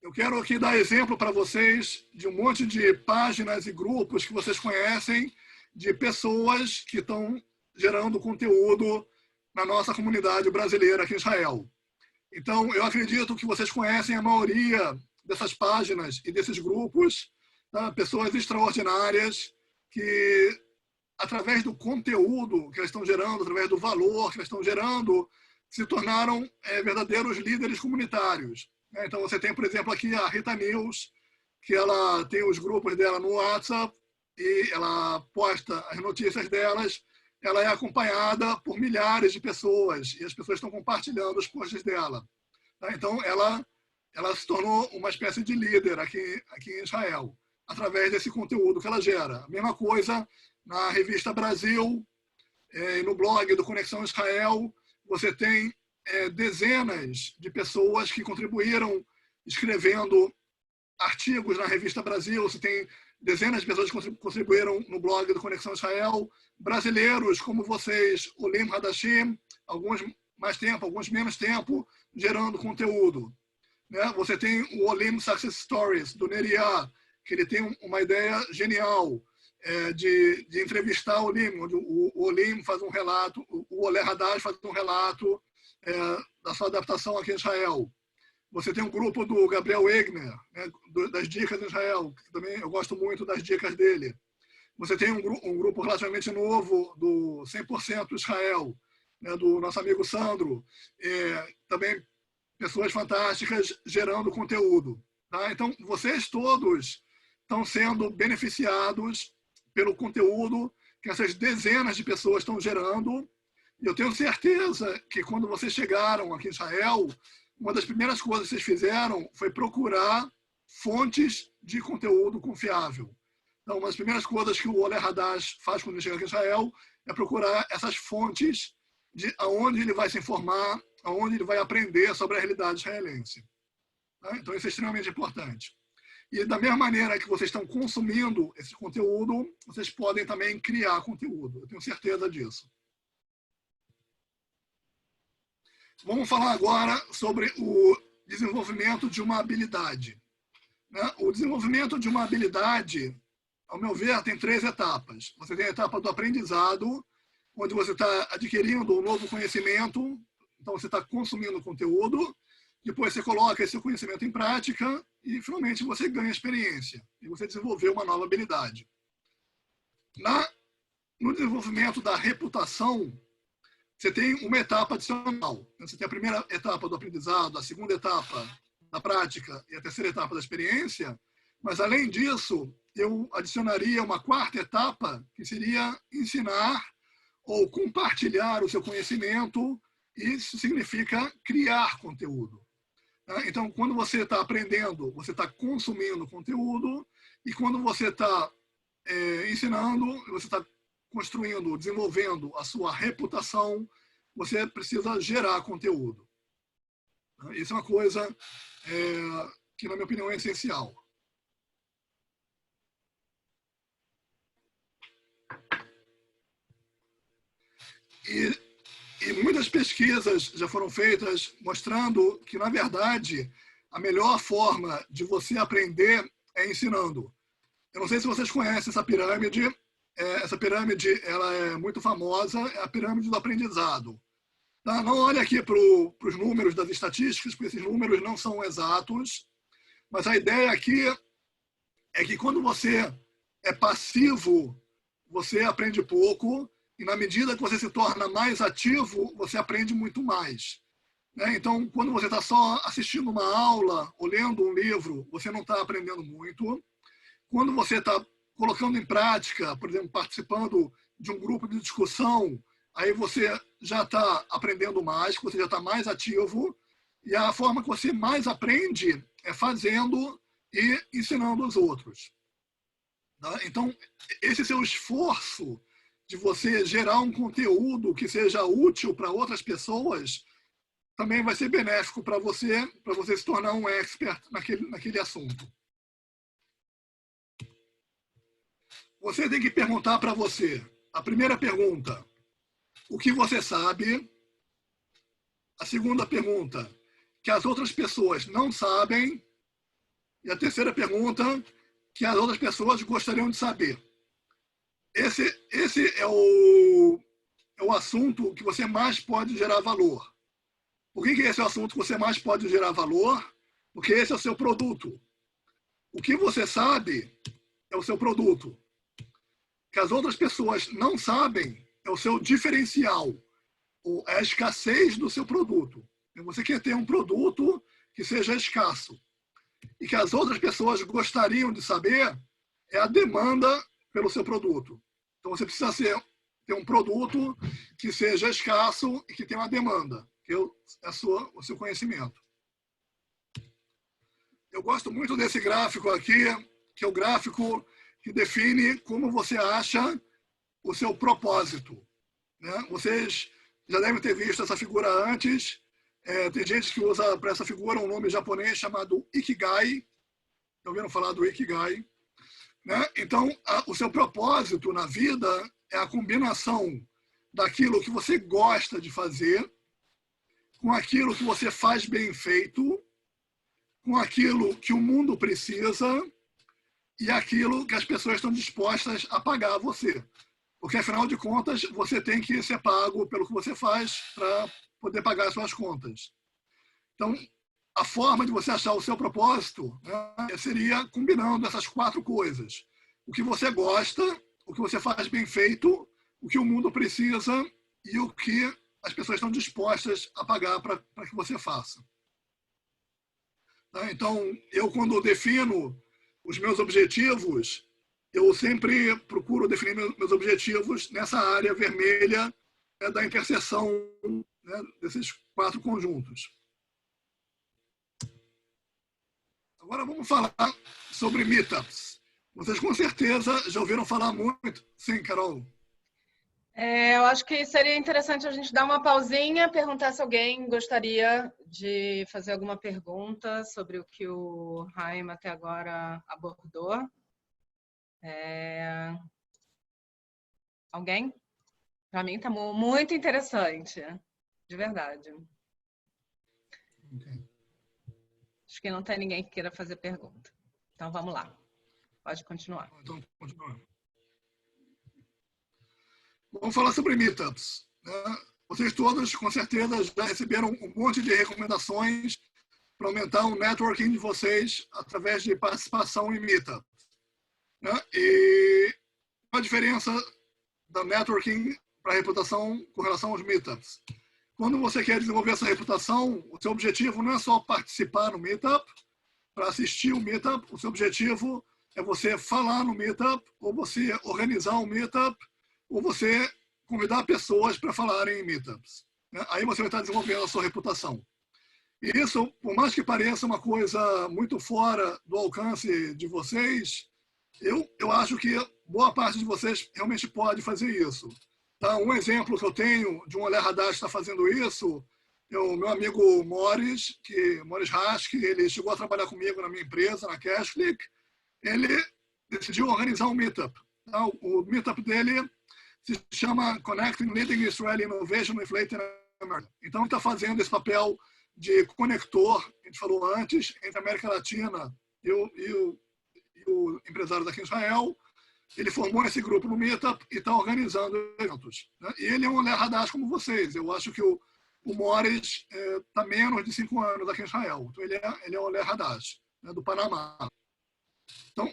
B: Eu quero aqui dar exemplo para vocês de um monte de páginas e grupos que vocês conhecem, de pessoas que estão gerando conteúdo na nossa comunidade brasileira aqui em Israel. Então, eu acredito que vocês conhecem a maioria dessas páginas e desses grupos, tá? Pessoas extraordinárias que, através do conteúdo que elas estão gerando, através do valor que elas estão gerando, se tornaram verdadeiros líderes comunitários. Então, você tem, por exemplo, aqui a Rita News, que ela tem os grupos dela no WhatsApp e ela posta as notícias delas. Ela é acompanhada por milhares de pessoas e as pessoas estão compartilhando os posts dela. Então, ela se tornou uma espécie de líder aqui em Israel, através desse conteúdo que ela gera. A mesma coisa na Revista Brasil e no blog do Conexão Israel. Você tem dezenas de pessoas que contribuíram escrevendo artigos na Revista Brasil. Você tem dezenas de pessoas que contribuíram no blog do Conexão Israel. Brasileiros como vocês, Olim Hadashim, alguns mais tempo, alguns menos tempo, gerando conteúdo. Você tem o Olim Success Stories, do Neria, que ele tem uma ideia genial de entrevistar o Olim, onde o Olim faz um relato, o Olé Hadash faz um relato da sua adaptação aqui em Israel. Você tem um grupo do Gabriel Egner, das dicas em Israel, que também eu gosto muito das dicas dele. Você tem um grupo relativamente novo do 100% Israel, do nosso amigo Sandro, também pessoas fantásticas gerando conteúdo. Tá? Então, vocês todos estão sendo beneficiados pelo conteúdo que essas dezenas de pessoas estão gerando. E eu tenho certeza que quando vocês chegaram aqui em Israel, uma das primeiras coisas que vocês fizeram foi procurar fontes de conteúdo confiável. Então, uma das primeiras coisas que o Olé Hadash faz quando ele chega aqui em Israel é procurar essas fontes de aonde ele vai se informar, aonde ele vai aprender sobre a realidade israelense. Tá? Então, isso é extremamente importante. E da mesma maneira que vocês estão consumindo esse conteúdo, vocês podem também criar conteúdo. Eu tenho certeza disso. Vamos falar agora sobre o desenvolvimento de uma habilidade. O desenvolvimento de uma habilidade, ao meu ver, tem 3 etapas. Você tem a etapa do aprendizado, onde você está adquirindo um novo conhecimento, então você está consumindo conteúdo, depois você coloca esse conhecimento em prática e, finalmente, você ganha experiência e você desenvolveu uma nova habilidade. No desenvolvimento da reputação, você tem uma etapa adicional. Você tem a primeira etapa do aprendizado, a segunda etapa da prática e a terceira etapa da experiência, mas, além disso, eu adicionaria uma 4ª etapa, que seria ensinar ou compartilhar o seu conhecimento. Isso significa criar conteúdo. Então, quando você está aprendendo, você está consumindo conteúdo, e quando você está ensinando, você está construindo, desenvolvendo a sua reputação, você precisa gerar conteúdo. Isso é uma coisa que, na minha opinião, é essencial. E muitas pesquisas já foram feitas mostrando que, na verdade, a melhor forma de você aprender é ensinando. Eu não sei se vocês conhecem essa pirâmide. Essa pirâmide ela é muito famosa, é a pirâmide do aprendizado. Tá? Não olhe aqui para os números das estatísticas, porque esses números não são exatos, mas a ideia aqui é que quando você é passivo, você aprende pouco, e na medida que você se torna mais ativo, você aprende muito mais. Então, quando você está só assistindo uma aula ou lendo um livro, você não está aprendendo muito. Quando você está colocando em prática, por exemplo, participando de um grupo de discussão, aí você já está aprendendo mais, você já está mais ativo, e a forma que você mais aprende é fazendo e ensinando os outros. Então, esse seu esforço de você gerar um conteúdo que seja útil para outras pessoas também vai ser benéfico para você se tornar um expert naquele assunto. Você tem que perguntar para você, a primeira pergunta, o que você sabe? A segunda pergunta, que as outras pessoas não sabem? E a terceira pergunta, que as outras pessoas gostariam de saber. Esse é o assunto que você mais pode gerar valor. Por que esse é o assunto que você mais pode gerar valor? Porque esse é o seu produto. O que você sabe é o seu produto. Que as outras pessoas não sabem é o seu diferencial, ou é a escassez do seu produto. Você quer ter um produto que seja escasso. E que as outras pessoas gostariam de saber é a demanda pelo seu produto. Então você precisa ter um produto que seja escasso e que tenha uma demanda, que é o seu conhecimento. Eu gosto muito desse gráfico aqui, que é o gráfico que define como você acha o seu propósito. Vocês já devem ter visto essa figura antes. Tem gente que usa para essa figura um nome japonês chamado Ikigai. Já ouviram falar do Ikigai? Então, o seu propósito na vida é a combinação daquilo que você gosta de fazer com aquilo que você faz bem feito, com aquilo que o mundo precisa e aquilo que as pessoas estão dispostas a pagar a você. Porque, afinal de contas, você tem que ser pago pelo que você faz para poder pagar as suas contas. Então, a forma de você achar o seu propósito seria combinando essas 4 coisas. O que você gosta, o que você faz bem feito, o que o mundo precisa e o que as pessoas estão dispostas a pagar para que você faça. Então, eu quando defino os meus objetivos, eu sempre procuro definir meus objetivos nessa área vermelha da interseção desses 4 conjuntos. Agora vamos falar sobre meetups. Vocês com certeza já ouviram falar muito. Sim, Carol?
A: Eu acho que seria interessante a gente dar uma pausinha, perguntar se alguém gostaria de fazer alguma pergunta sobre o que o Haim até agora abordou. Alguém? Para mim está muito interessante, de verdade.
B: Okay.
A: Acho que não tem ninguém que queira fazer pergunta. Então vamos lá. Pode continuar.
B: Então, continuando. Vamos falar sobre meetups. Vocês todos, com certeza, já receberam um monte de recomendações para aumentar o networking de vocês através de participação em meetups. E qual a diferença da networking para a reputação com relação aos meetups? Quando você quer desenvolver essa reputação, o seu objetivo não é só participar no meetup, para assistir o meetup, o seu objetivo é você falar no meetup, ou você organizar um meetup, ou você convidar pessoas para falarem em meetups, né? Aí você vai estar desenvolvendo a sua reputação. E isso, por mais que pareça uma coisa muito fora do alcance de vocês, eu acho que boa parte de vocês realmente pode fazer isso. Tá? Um exemplo que eu tenho de um Olé Hadash que está fazendo isso é o meu amigo Morris Hask, ele chegou a trabalhar comigo na minha empresa, na Cashclick. Ele decidiu organizar um meetup. Tá? O meetup dele se chama Connecting Leading Israeli Innovation with Latin America. Então, ele está fazendo esse papel de conector, a gente falou antes, entre a América Latina e o empresário daqui em Israel. Ele formou esse grupo no Meetup e está organizando eventos, né? E ele é um Olé Hadash como vocês. Eu acho que o Morris está menos de 5 anos aqui em Israel. Então, ele é um Olé Hadash, né, do Panamá. Então,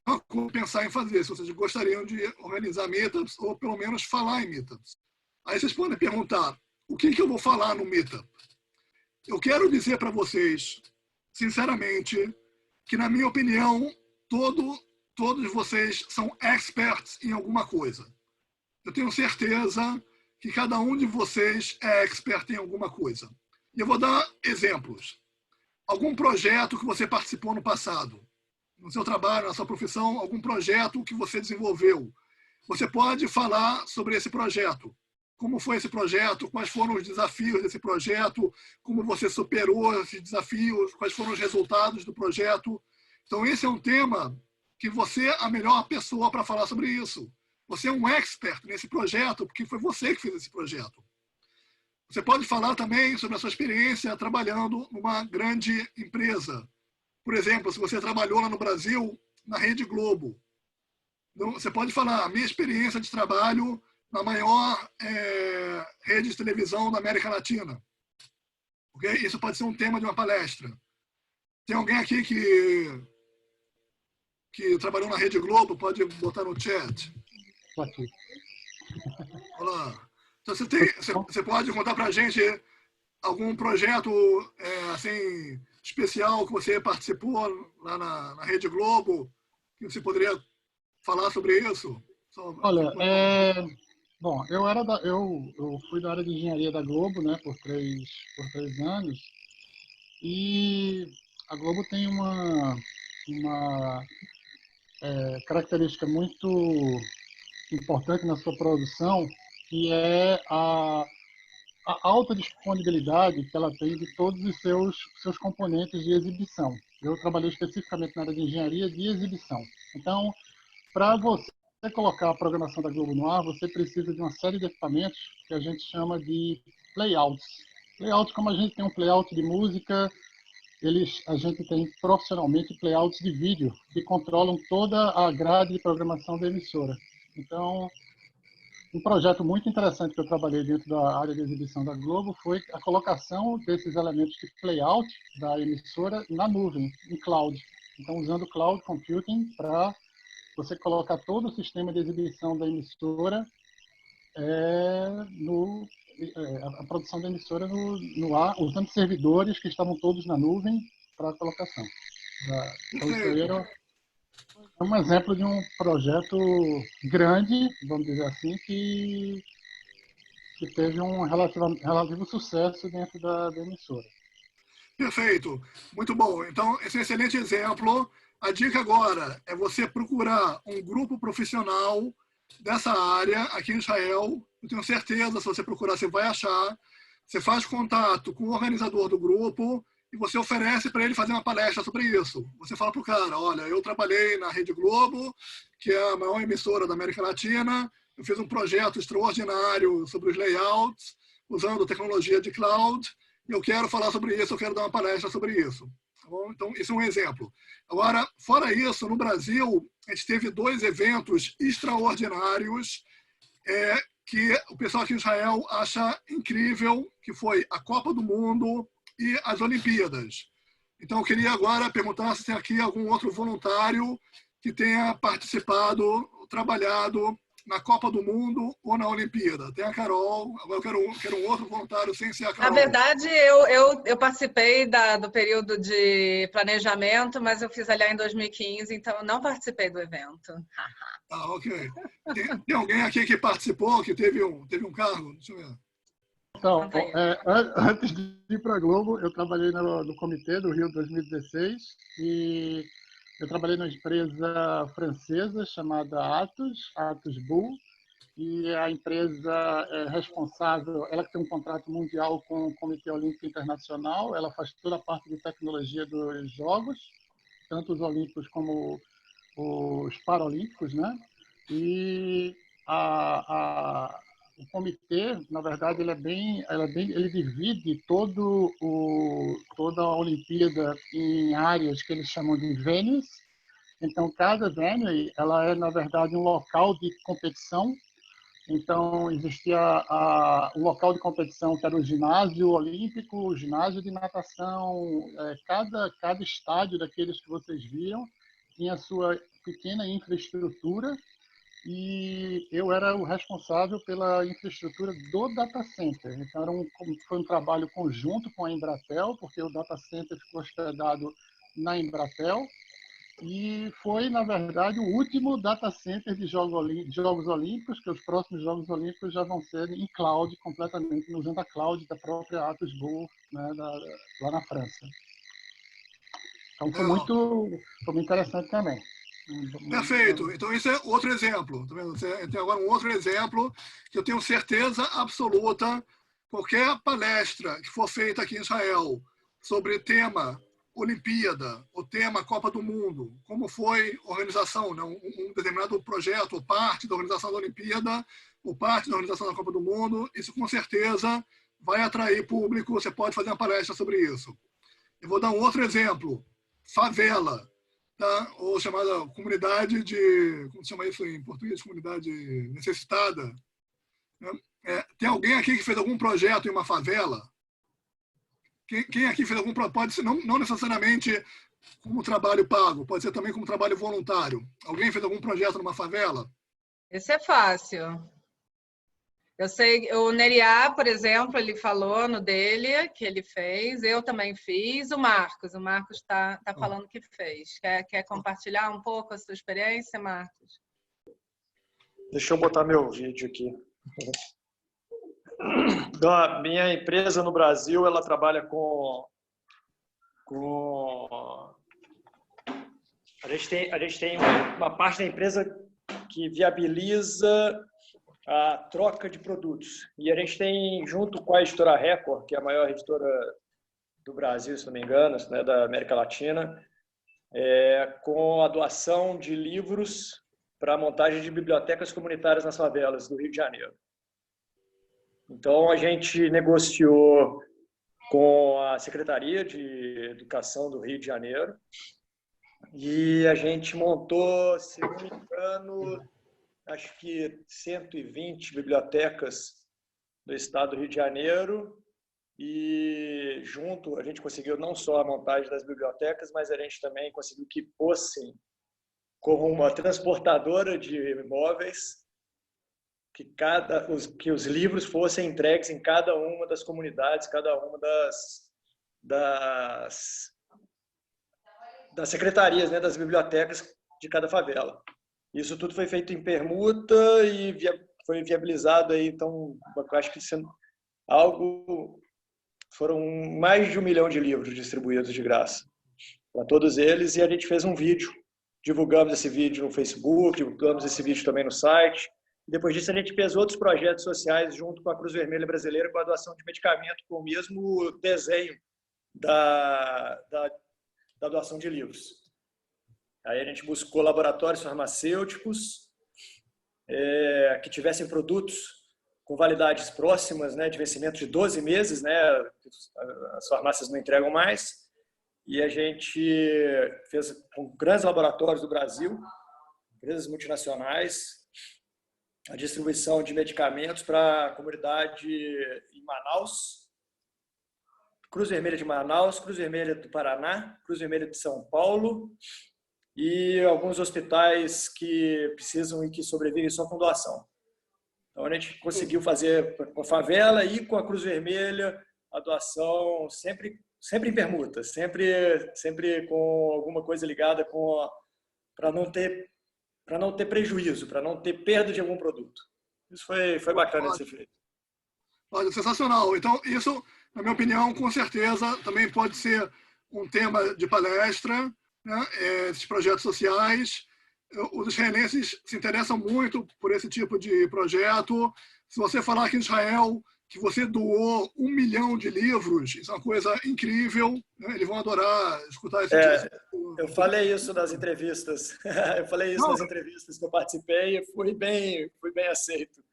B: uma coisa pensar em fazer, se vocês gostariam de organizar Meetups ou pelo menos falar em Meetups. Aí vocês podem perguntar, o que eu vou falar no Meetup? Eu quero dizer para vocês, sinceramente, que, na minha opinião, todos vocês são experts em alguma coisa. Eu tenho certeza que cada um de vocês é expert em alguma coisa. E eu vou dar exemplos. Algum projeto que você participou no passado, no seu trabalho, na sua profissão, algum projeto que você desenvolveu. Você pode falar sobre esse projeto. Como foi esse projeto, quais foram os desafios desse projeto, como você superou esses desafios, quais foram os resultados do projeto. Então, esse é um tema que você é a melhor pessoa para falar sobre isso. Você é um expert nesse projeto, porque foi você que fez esse projeto. Você pode falar também sobre a sua experiência trabalhando numa grande empresa. Por exemplo, se você trabalhou lá no Brasil, na Rede Globo. Então, você pode falar, a minha experiência de trabalho na maior rede de televisão da América Latina. Okay? Isso pode ser um tema de uma palestra. Tem alguém aqui que trabalhou na Rede Globo? Pode botar no chat.
E: Aqui.
B: Olá. Então, você pode contar para a gente algum projeto assim, especial que você participou lá na Rede Globo, que você poderia falar sobre isso?
E: Olha, bom, eu fui da área de engenharia da Globo, né, por três anos, e a Globo tem uma característica muito importante na sua produção, que é a alta disponibilidade que ela tem de todos os seus componentes de exibição. Eu trabalhei especificamente na área de engenharia de exibição. Então, para você colocar a programação da Globo no ar, você precisa de uma série de equipamentos que a gente chama de playouts. Playouts, como a gente tem um playout de música, a gente tem profissionalmente playouts de vídeo que controlam toda a grade de programação da emissora. Então, um projeto muito interessante que eu trabalhei dentro da área de exibição da Globo foi a colocação desses elementos de playout da emissora na nuvem, em cloud. Então, usando cloud computing para você colocar todo o sistema de exibição da emissora, a produção da emissora no ar, usando servidores que estavam todos na nuvem para a colocação. Então, isso aí era um exemplo de um projeto grande, vamos dizer assim, que teve um relativo sucesso dentro da emissora.
B: Perfeito. Muito bom. Então, esse é um excelente exemplo. A dica agora é você procurar um grupo profissional dessa área aqui em Israel. Eu tenho certeza, se você procurar, você vai achar. Você faz contato com o organizador do grupo e você oferece para ele fazer uma palestra sobre isso. Você fala para o cara, olha, eu trabalhei na Rede Globo, que é a maior emissora da América Latina, eu fiz um projeto extraordinário sobre os layouts, usando tecnologia de cloud, e eu quero falar sobre isso, eu quero dar uma palestra sobre isso. Tá bom? Então, isso é um exemplo. Agora, fora isso, no Brasil, a gente teve 2 eventos extraordinários que o pessoal aqui em Israel acha incrível, que foi a Copa do Mundo e as Olimpíadas. Então, eu queria agora perguntar se tem aqui algum outro voluntário que tenha participado, trabalhado na Copa do Mundo ou na Olimpíada? Tem a Carol, agora eu quero um outro voluntário sem ser a Carol.
A: Na verdade, eu participei do período de planejamento, mas eu fiz ali em 2015, então eu não participei do evento.
B: Ah, ok. Tem alguém aqui que participou, que teve um cargo? Deixa eu ver.
E: Então, antes de ir para a Globo, eu trabalhei no Comitê do Rio 2016 e eu trabalhei numa empresa francesa chamada Atos Bull, e a empresa é responsável, ela que tem um contrato mundial com o Comitê Olímpico Internacional, ela faz toda a parte de tecnologia dos jogos, tanto os olímpicos como os paralímpicos, né? E o comitê, na verdade, ele divide toda a Olimpíada em áreas que eles chamam de venues. Então, cada venue, ela é, na verdade, um local de competição. Então, existia um local de competição que era o ginásio olímpico, o ginásio de natação. Cada estádio daqueles que vocês viram tinha a sua pequena infraestrutura, e eu era o responsável pela infraestrutura do data center. Então, foi um trabalho conjunto com a Embratel, porque o data center ficou hospedado na Embratel, e foi, na verdade, o último data center de Jogos Olímpicos, que os próximos Jogos Olímpicos já vão ser em cloud, completamente, usando a cloud da própria Atos Bull, né, lá na França. Então, foi muito interessante também.
B: Perfeito. Então, esse é outro exemplo. Tá vendo? Você tem agora um outro exemplo que eu tenho certeza absoluta. Qualquer palestra que for feita aqui em Israel sobre tema Olimpíada, o tema Copa do Mundo, como foi a organização, né? Um determinado projeto, ou parte da organização da Olimpíada, ou parte da organização da Copa do Mundo, isso com certeza vai atrair público. Você pode fazer uma palestra sobre isso. Eu vou dar um outro exemplo. Favela. Tá? Ou chamada comunidade como se chama isso em português? Comunidade necessitada. Né? Tem alguém aqui que fez algum projeto em uma favela? Quem aqui fez algum projeto? Pode ser não necessariamente como trabalho pago, pode ser também como trabalho voluntário. Alguém fez algum projeto numa favela?
A: Esse é fácil. Eu sei, o Neriá, por exemplo, ele falou no dele que ele fez, eu também fiz. O Marcos está falando que fez. Quer compartilhar um pouco a sua experiência, Marcos?
F: Deixa eu botar meu vídeo aqui. A minha empresa no Brasil, ela trabalha com a gente tem uma parte da empresa que viabiliza a troca de produtos. E a gente tem, junto com a editora Record, que é a maior editora do Brasil, se não me engano, né, da América Latina, com a doação de livros para a montagem de bibliotecas comunitárias nas favelas do Rio de Janeiro. Então, a gente negociou com a Secretaria de Educação do Rio de Janeiro e a gente montou, se não me engano, acho que 120 bibliotecas do estado do Rio de Janeiro, e junto a gente conseguiu não só a montagem das bibliotecas, mas a gente também conseguiu que fossem como uma transportadora de imóveis, que os livros fossem entregues em cada uma das comunidades, cada uma das secretarias, né, das bibliotecas de cada favela. Isso tudo foi feito em permuta e foi viabilizado aí, então, eu acho que foram mais de 1 milhão de livros distribuídos de graça para todos eles, e a gente fez um vídeo, divulgamos esse vídeo no Facebook, divulgamos esse vídeo também no site. Depois disso, a gente fez outros projetos sociais junto com a Cruz Vermelha Brasileira, com a doação de medicamento, com o mesmo desenho da doação de livros. Aí a gente buscou laboratórios farmacêuticos que tivessem produtos com validades próximas, né, de vencimento de 12 meses, né, as farmácias não entregam mais, e a gente fez com grandes laboratórios do Brasil, empresas multinacionais, a distribuição de medicamentos para a comunidade em Manaus, Cruz Vermelha de Manaus, Cruz Vermelha do Paraná, Cruz Vermelha de São Paulo e alguns hospitais que precisam e que sobrevivem só com doação. Então, a gente conseguiu fazer com a favela e com a Cruz Vermelha a doação sempre em permuta, sempre com alguma coisa ligada para não ter prejuízo, para não ter perda de algum produto. Isso foi bacana de ser feito.
B: Olha, sensacional. Então, isso, na minha opinião, com certeza, também pode ser um tema de palestra, né? Esses projetos sociais. Os israelenses se interessam muito por esse tipo de projeto. Se você falar aqui em Israel que você doou 1 milhão de livros, isso é uma coisa incrível, né? Eles vão adorar escutar esse tipo.
F: Eu falei isso nas entrevistas. Eu falei isso nas entrevistas que eu participei e fui bem aceito.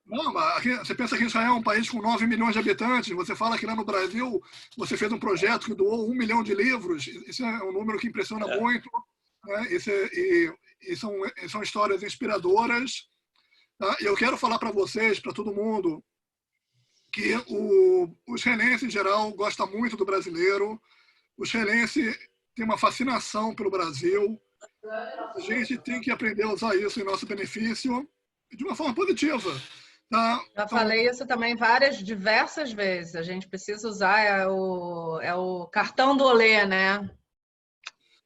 B: Não, mas aqui, você pensa que Israel é um país com 9 milhões de habitantes, você fala que lá no Brasil você fez um projeto que doou 1 milhão de livros, isso é um número que impressiona muito, né? E são histórias inspiradoras. Tá? E eu quero falar para vocês, para todo mundo, que o israelense em geral gosta muito do brasileiro, o israelense tem uma fascinação pelo Brasil, a gente tem que aprender a usar isso em nosso benefício de uma forma positiva. Tá?
A: Já falei isso também diversas vezes. A gente precisa usar o cartão do Olê, né?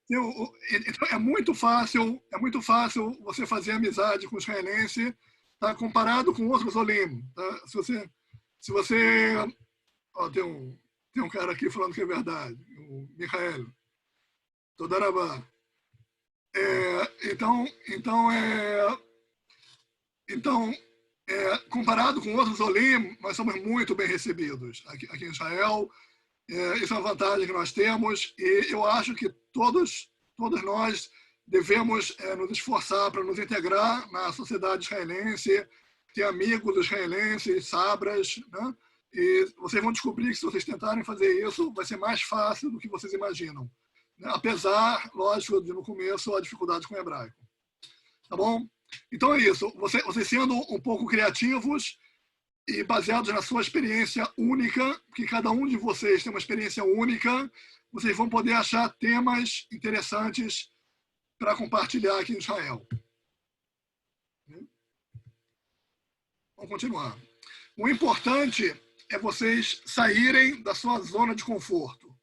B: Então, é muito fácil você fazer amizade com o israelense, tá? Comparado com outros Olim. Tá? Se você ó, tem um cara aqui falando que é verdade, o Michael. Todarabá. Então, comparado com outros Olim, nós somos muito bem recebidos aqui em Israel. Isso é uma vantagem que nós temos e eu acho que todos nós devemos nos esforçar para nos integrar na sociedade israelense, ter amigos israelenses, sabras, né? E vocês vão descobrir que se vocês tentarem fazer isso, vai ser mais fácil do que vocês imaginam. Né? Apesar, lógico, de no começo a dificuldade com o hebraico. Tá bom? Então é isso. Vocês sendo um pouco criativos e baseados na sua experiência única, que cada um de vocês tem uma experiência única, vocês vão poder achar temas interessantes para compartilhar aqui em Israel. Vamos continuar. O importante é vocês saírem da sua zona de conforto.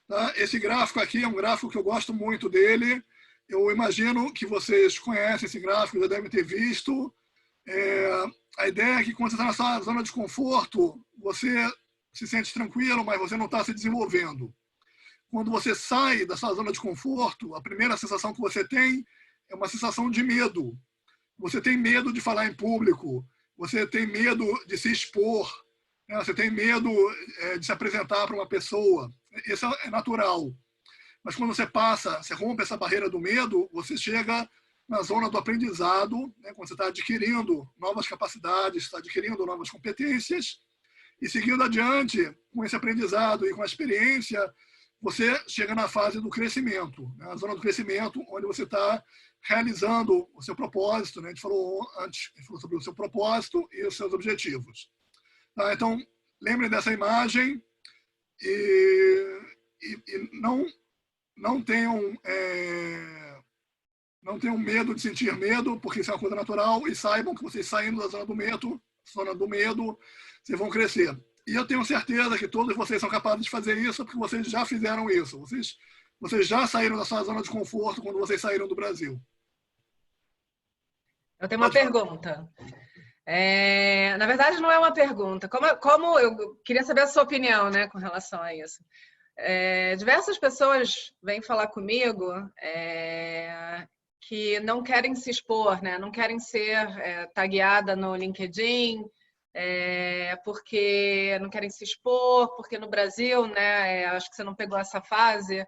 B: Tá? Esse gráfico aqui é um gráfico que eu gosto muito dele. Eu imagino que vocês conhecem esse gráfico, já devem ter visto. A ideia é que quando você está na sua zona de conforto, você se sente tranquilo, mas você não está se desenvolvendo. Quando você sai da sua zona de conforto, a primeira sensação que você tem é uma sensação de medo. Você tem medo de falar em público, você tem medo de se expor, né? Você tem medo de se apresentar para uma pessoa. Isso é natural. Mas quando você rompe essa barreira do medo, você chega na zona do aprendizado, né? Quando você está adquirindo novas capacidades, está adquirindo novas competências, e seguindo adiante com esse aprendizado e com a experiência, você chega na fase do crescimento, né? A zona do crescimento, onde você está realizando o seu propósito, né? A gente falou sobre o seu propósito e os seus objetivos. Tá? Então, lembrem dessa imagem e não tenham medo de sentir medo, porque isso é uma coisa natural, e saibam que vocês saindo da zona do medo, vocês vão crescer. E eu tenho certeza que todos vocês são capazes de fazer isso, porque vocês já fizeram isso. Vocês já saíram da sua zona de conforto quando vocês saíram do Brasil.
A: Eu tenho uma pergunta. Na verdade, não é uma pergunta. Como eu queria saber a sua opinião, né, com relação a isso. Diversas pessoas vêm falar comigo que não querem se expor, né? Não querem ser tagueada no LinkedIn, porque não querem se expor, porque no Brasil, né, acho que você não pegou essa fase,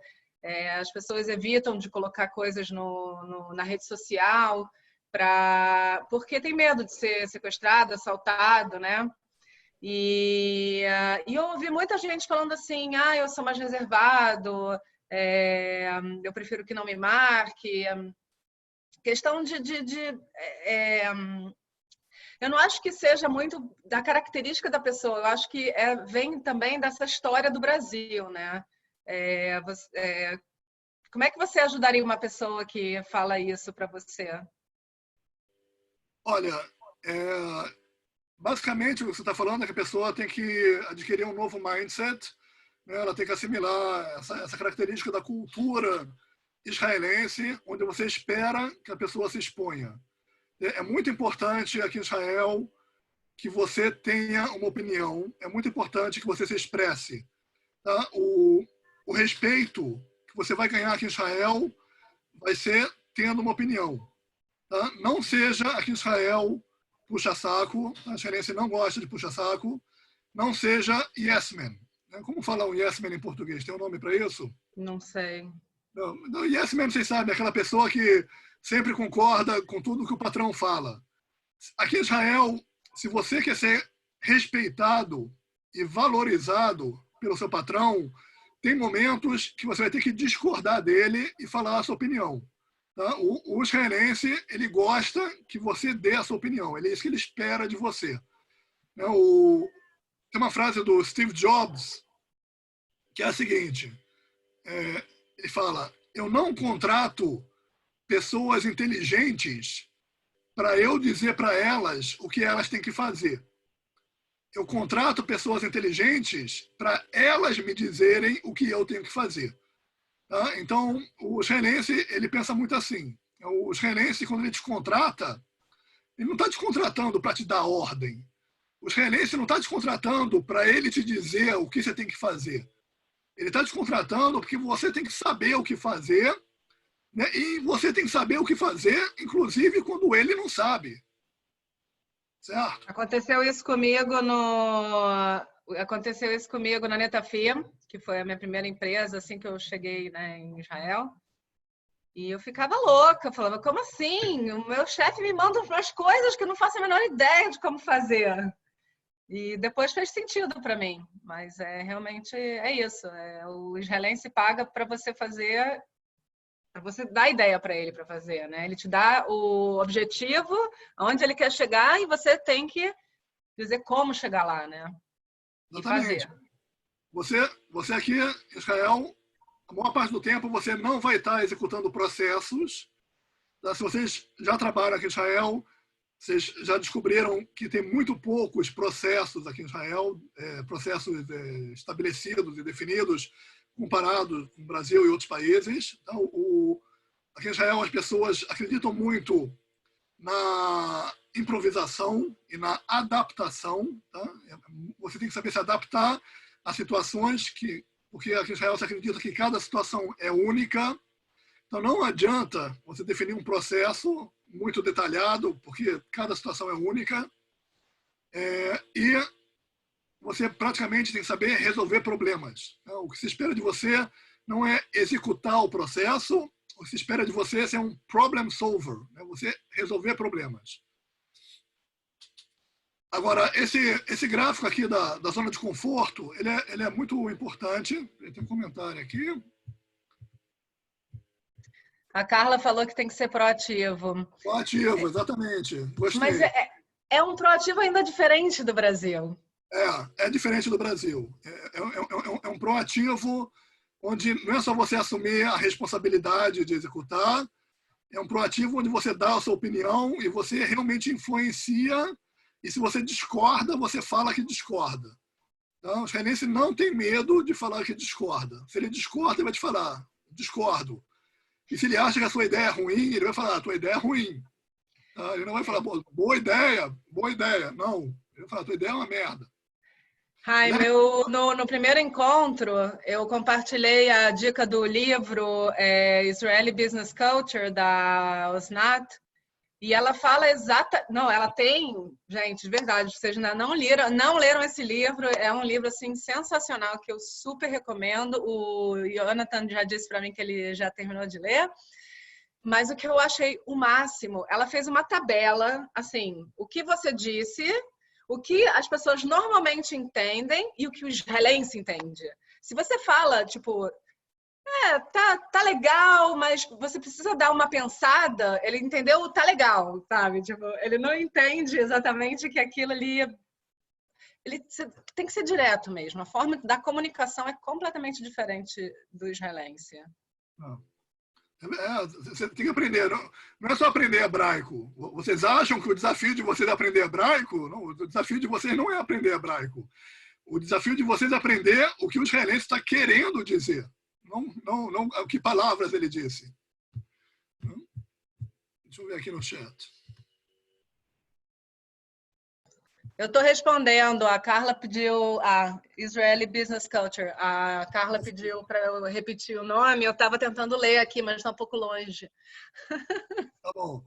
A: as pessoas evitam de colocar coisas na rede social, porque tem medo de ser sequestrado, assaltado, né? E eu ouvi muita gente falando assim, eu sou mais reservado, eu prefiro que não me marque. Questão eu não acho que seja muito da característica da pessoa, eu acho que vem também dessa história do Brasil, né? Como é que você ajudaria uma pessoa que fala isso para você?
B: Olha, basicamente o que você está falando é que a pessoa tem que adquirir um novo mindset, né? Ela tem que assimilar essa característica da cultura israelense, onde você espera que a pessoa se exponha. É muito importante aqui em Israel que você tenha uma opinião, é muito importante que você se expresse. Tá? O respeito que você vai ganhar aqui em Israel vai ser tendo uma opinião. Tá? Não seja aqui em Israel puxa-saco, a israelense não gosta de puxa-saco, não seja yes man. Como fala um yes man em português? Tem um nome para isso?
A: Não sei.
B: Não, yes man, vocês sabem, é aquela pessoa que sempre concorda com tudo que o patrão fala. Aqui em Israel, se você quer ser respeitado e valorizado pelo seu patrão, tem momentos que você vai ter que discordar dele e falar a sua opinião. Tá? O israelense, ele gosta que você dê a sua opinião. É isso que ele espera de você. Tem uma frase do Steve Jobs que é a seguinte. Ele fala, eu não contrato pessoas inteligentes para eu dizer para elas o que elas têm que fazer. Eu contrato pessoas inteligentes para elas me dizerem o que eu tenho que fazer. Tá? Então, o israelense, ele pensa muito assim. O israelense, quando ele te contrata, ele não está te contratando para te dar ordem. O israelense não está te contratando para ele te dizer o que você tem que fazer. Ele está te contratando porque você tem que saber o que fazer, né? E você tem que saber o que fazer, inclusive quando ele não sabe. Certo?
A: Aconteceu isso comigo na Netafim, que foi a minha primeira empresa assim que eu cheguei, né, em Israel. E eu ficava louca, eu falava, como assim? O meu chefe me manda umas coisas que eu não faço a menor ideia de como fazer. E depois fez sentido para mim, mas realmente é isso. O israelense paga para você fazer, para você dar ideia para ele para fazer, né? Ele te dá o objetivo, aonde ele quer chegar, e você tem que dizer como chegar lá, né? E
B: Exatamente.
A: fazer.
B: Você aqui em Israel, a maior parte do tempo você não vai estar executando processos. Tá? Se vocês já trabalham aqui em Israel, vocês já descobriram que tem muito poucos processos aqui em Israel, processos estabelecidos e definidos, comparados com o Brasil e outros países. Então, aqui em Israel, as pessoas acreditam muito na improvisação e na adaptação. Tá? Você tem que saber se adaptar a situações porque aqui em Israel você acredita que cada situação é única. Então, não adianta você definir um processo muito detalhado, porque cada situação é única. E você praticamente tem que saber resolver problemas. O que se espera de você não é executar o processo, o que se espera de você é ser um problem solver, né? Você resolver problemas. Agora, esse gráfico aqui da zona de conforto, ele é muito importante. Tem um comentário aqui.
A: A Carla falou que tem que ser proativo.
B: Proativo, exatamente. Gostei.
A: Mas é um proativo ainda diferente do Brasil.
B: É diferente do Brasil. É um proativo onde não é só você assumir a responsabilidade de executar, é um proativo onde você dá a sua opinião e você realmente influencia, e se você discorda, você fala que discorda. Então, o israelense não tem medo de falar que discorda. Se ele discorda, ele vai te falar, discordo. E se ele acha que a sua ideia é ruim, ele vai falar, a tua ideia é ruim. Ele não vai falar, boa ideia. Não, ele vai falar, a tua ideia é uma merda.
A: Jaime, no primeiro encontro, eu compartilhei a dica do livro Israeli Business Culture, da Osnat, e ela fala Não, ela tem... Gente, de verdade, vocês ainda não leram esse livro, é um livro assim, sensacional, que eu super recomendo. O Jonathan já disse para mim que ele já terminou de ler. Mas o que eu achei o máximo, ela fez uma tabela, assim, o que você disse, o que as pessoas normalmente entendem e o que o israelense entende. Se você fala, tipo, tá legal, mas você precisa dar uma pensada, ele entendeu, tá legal, sabe? Tipo, ele não entende exatamente que aquilo ali... Ele tem que ser direto mesmo. A forma da comunicação é completamente diferente do israelense.
B: Você tem que aprender. Não é só aprender hebraico. Vocês acham que o desafio de vocês é aprender hebraico? Não, o desafio de vocês não é aprender hebraico. O desafio de vocês é aprender o que o israelense está querendo dizer. Não que palavras ele disse. Deixa eu ver aqui no chat.
A: Eu estou respondendo. A Carla pediu a Israeli Business Culture. A Carla pediu para eu repetir o nome. Eu estava tentando ler aqui, mas está um pouco longe.
B: Tá bom.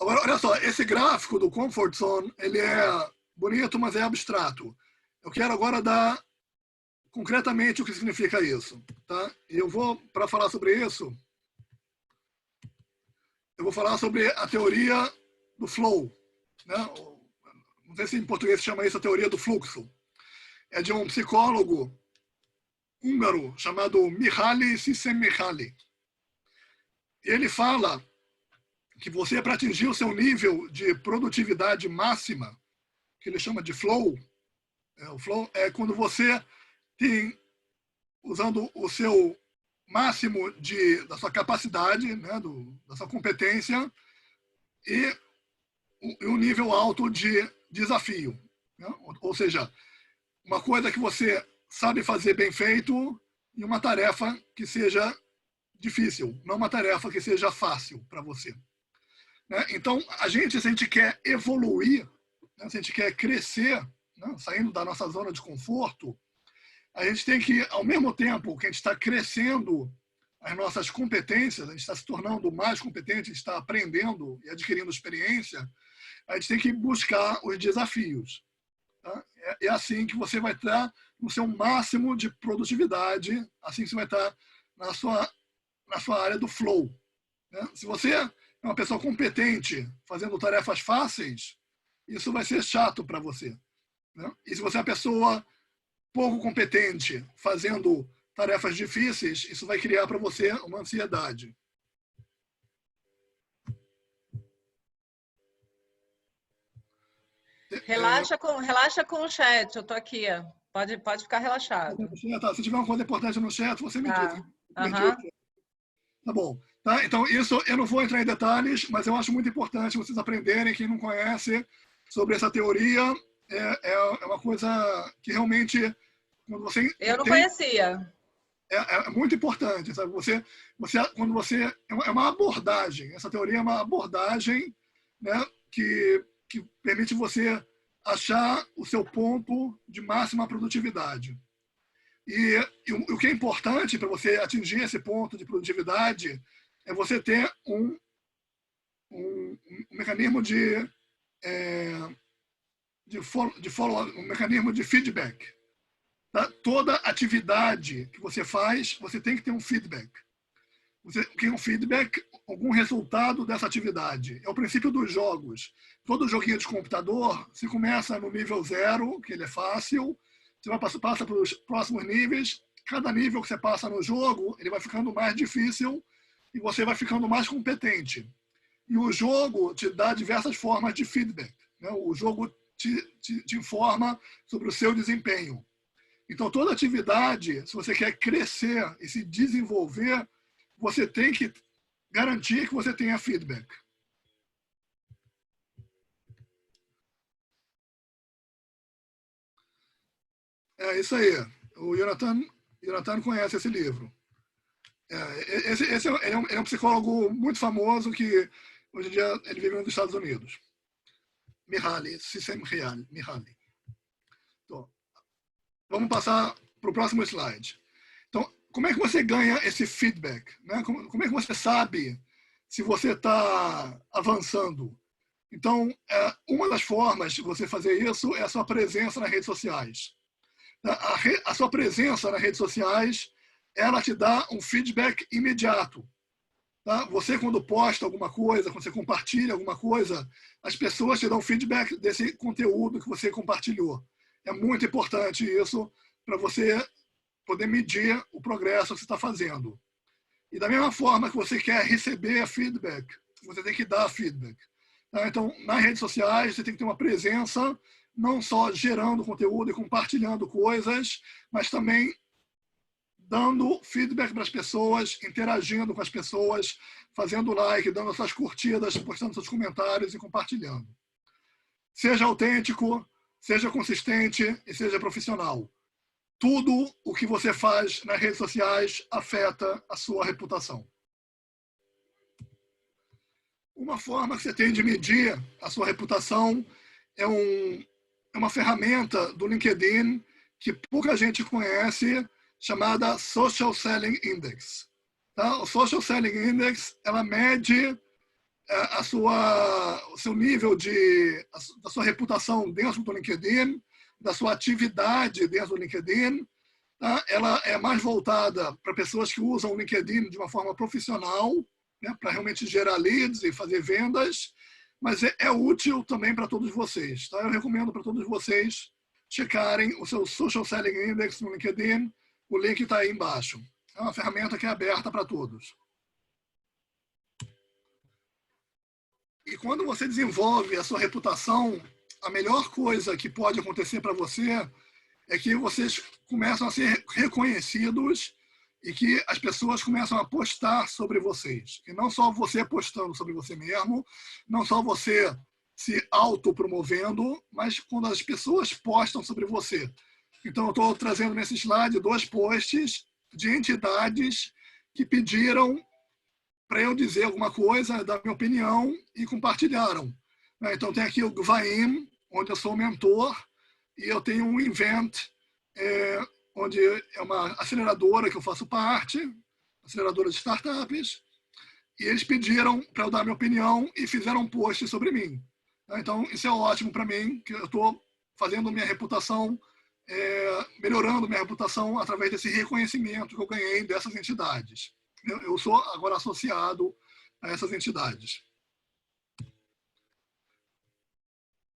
B: Agora, olha só, esse gráfico do Comfort Zone, ele é bonito, mas é abstrato. Eu quero agora dar concretamente o que significa isso. Tá? E eu vou, para falar sobre isso, eu vou falar sobre a teoria do flow. Né? Não sei se em português se chama isso a teoria do fluxo. É de um psicólogo húngaro chamado Mihaly Csikszentmihalyi. E ele fala que você, para atingir o seu nível de produtividade máxima, que ele chama de flow, o flow é quando você tem, usando o seu máximo da sua capacidade, né, da sua competência, e um nível alto de desafio. Né? Ou seja, uma coisa que você sabe fazer bem feito e uma tarefa que seja difícil, não uma tarefa que seja fácil para você. Né? Então, se a gente quer evoluir, né, se a gente quer crescer, né, saindo da nossa zona de conforto, a gente tem que, ao mesmo tempo que a gente está crescendo as nossas competências, a gente está se tornando mais competente, a gente está aprendendo e adquirindo experiência, a gente tem que buscar os desafios. Tá? É assim que você vai estar no seu máximo de produtividade, assim que você vai estar na sua área do flow. Né? Se você é uma pessoa competente fazendo tarefas fáceis, isso vai ser chato para você. Né? E se você é uma pessoa pouco competente fazendo tarefas difíceis, isso vai criar para você uma ansiedade.
A: Relaxa com o chat, eu tô aqui. Pode ficar relaxado.
B: Se tiver uma coisa importante no chat, você me diz. Tá bom. Tá? Então, isso eu não vou entrar em detalhes, mas eu acho muito importante vocês aprenderem, quem não conhece, sobre essa teoria. É uma coisa que realmente, quando você
A: eu não conhecia.
B: É muito importante, sabe? Quando você é uma abordagem. Essa teoria é uma abordagem, né, que permite você achar o seu ponto de máxima produtividade. E o que é importante para você atingir esse ponto de produtividade é você ter um mecanismo um mecanismo de feedback. Tá? Toda atividade que você faz, você tem que ter um feedback. Você tem um feedback, algum resultado dessa atividade. É o princípio dos jogos. Todo joguinho de computador, você começa no nível 0, que ele é fácil, você passa para os próximos níveis, cada nível que você passa no jogo, ele vai ficando mais difícil e você vai ficando mais competente. E o jogo te dá diversas formas de feedback. Né? O jogo te informa sobre o seu desempenho. Então, toda atividade, se você quer crescer e se desenvolver, você tem que garantir que você tenha feedback. É isso aí. O Jonathan conhece esse livro. Ele é um psicólogo muito famoso que, hoje em dia, ele vive nos Estados Unidos. Mihaly Csikszentmihalyi. Então, vamos passar para o próximo slide. Então, como é que você ganha esse feedback? Né? Como é que você sabe se você está avançando? Então, uma das formas de você fazer isso é a sua presença nas redes sociais. A sua presença nas redes sociais, ela te dá um feedback imediato. Tá? Você, quando posta alguma coisa, quando você compartilha alguma coisa, as pessoas te dão feedback desse conteúdo que você compartilhou. É muito importante isso para você poder medir o progresso que você está fazendo. E da mesma forma que você quer receber feedback, você tem que dar feedback. Tá? Então, nas redes sociais, você tem que ter uma presença, não só gerando conteúdo e compartilhando coisas, mas também dando feedback para as pessoas, interagindo com as pessoas, fazendo like, dando suas curtidas, postando seus comentários e compartilhando. Seja autêntico, seja consistente e seja profissional. Tudo o que você faz nas redes sociais afeta a sua reputação. Uma forma que você tem de medir a sua reputação é uma ferramenta do LinkedIn que pouca gente conhece, chamada Social Selling Index. Tá? O Social Selling Index, ela mede o seu nível da sua reputação dentro do LinkedIn, da sua atividade dentro do LinkedIn. Tá? Ela é mais voltada para pessoas que usam o LinkedIn de uma forma profissional, né, para realmente gerar leads e fazer vendas, mas é útil também para todos vocês. Tá? Eu recomendo para todos vocês checarem o seu Social Selling Index no LinkedIn. O link está aí embaixo. É uma ferramenta que é aberta para todos. E quando você desenvolve a sua reputação, a melhor coisa que pode acontecer para você é que vocês começam a ser reconhecidos e que as pessoas começam a postar sobre vocês. E não só você postando sobre você mesmo, não só você se autopromovendo, mas quando as pessoas postam sobre você. Então, eu estou trazendo nesse slide 2 posts de entidades que pediram para eu dizer alguma coisa, dar minha opinião, e compartilharam. Então, tem aqui o Gvaim, onde eu sou mentor, e eu tenho um Invent, onde é uma aceleradora que eu faço parte, aceleradora de startups, e eles pediram para eu dar minha opinião e fizeram um post sobre mim. Então, isso é ótimo para mim, que eu estou fazendo minha reputação, melhorando minha reputação através desse reconhecimento que eu ganhei dessas entidades. Eu sou agora associado a essas entidades.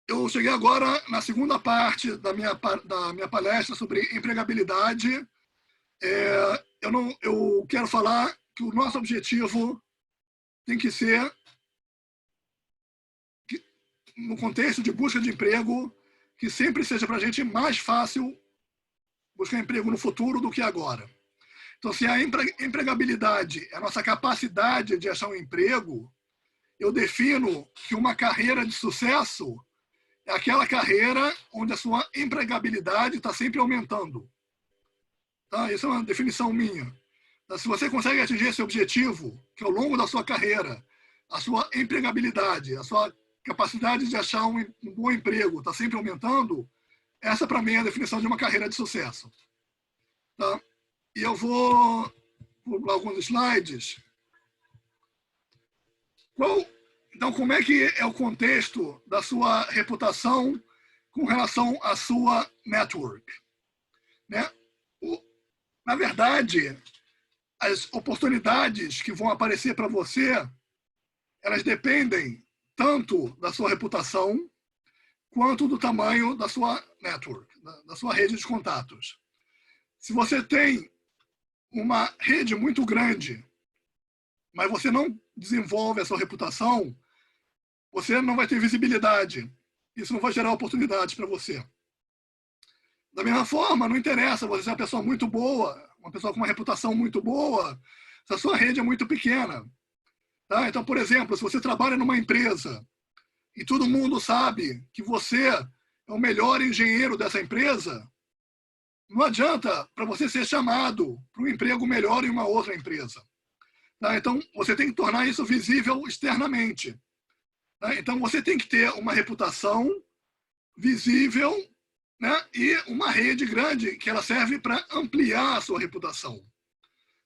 B: Eu cheguei agora na segunda parte da minha palestra sobre empregabilidade. Eu quero falar que o nosso objetivo tem que ser, no contexto de busca de emprego, que sempre seja para a gente mais fácil buscar emprego no futuro do que agora. Então, se a empregabilidade é a nossa capacidade de achar um emprego, eu defino que uma carreira de sucesso é aquela carreira onde a sua empregabilidade está sempre aumentando. Tá? Isso é uma definição minha. Então, se você consegue atingir esse objetivo, que ao longo da sua carreira, a sua empregabilidade, a sua capacidade de achar um bom emprego está sempre aumentando, essa, para mim, é a definição de uma carreira de sucesso. Tá? E eu vou pular alguns slides. Então, como é que é o contexto da sua reputação com relação à sua network? Né? Na verdade, as oportunidades que vão aparecer para você, elas dependem tanto da sua reputação quanto do tamanho da sua network, da sua rede de contatos. Se você tem uma rede muito grande, mas você não desenvolve a sua reputação, você não vai ter visibilidade. Isso não vai gerar oportunidades para você. Da mesma forma, não interessa você ser uma pessoa muito boa, uma pessoa com uma reputação muito boa, se a sua rede é muito pequena. Tá? Então, por exemplo, se você trabalha numa empresa e todo mundo sabe que você é o melhor engenheiro dessa empresa, não adianta para você ser chamado para um emprego melhor em uma outra empresa. Tá? Então, você tem que tornar isso visível externamente. Tá? Então, você tem que ter uma reputação visível, né? E uma rede grande que ela serve para ampliar a sua reputação.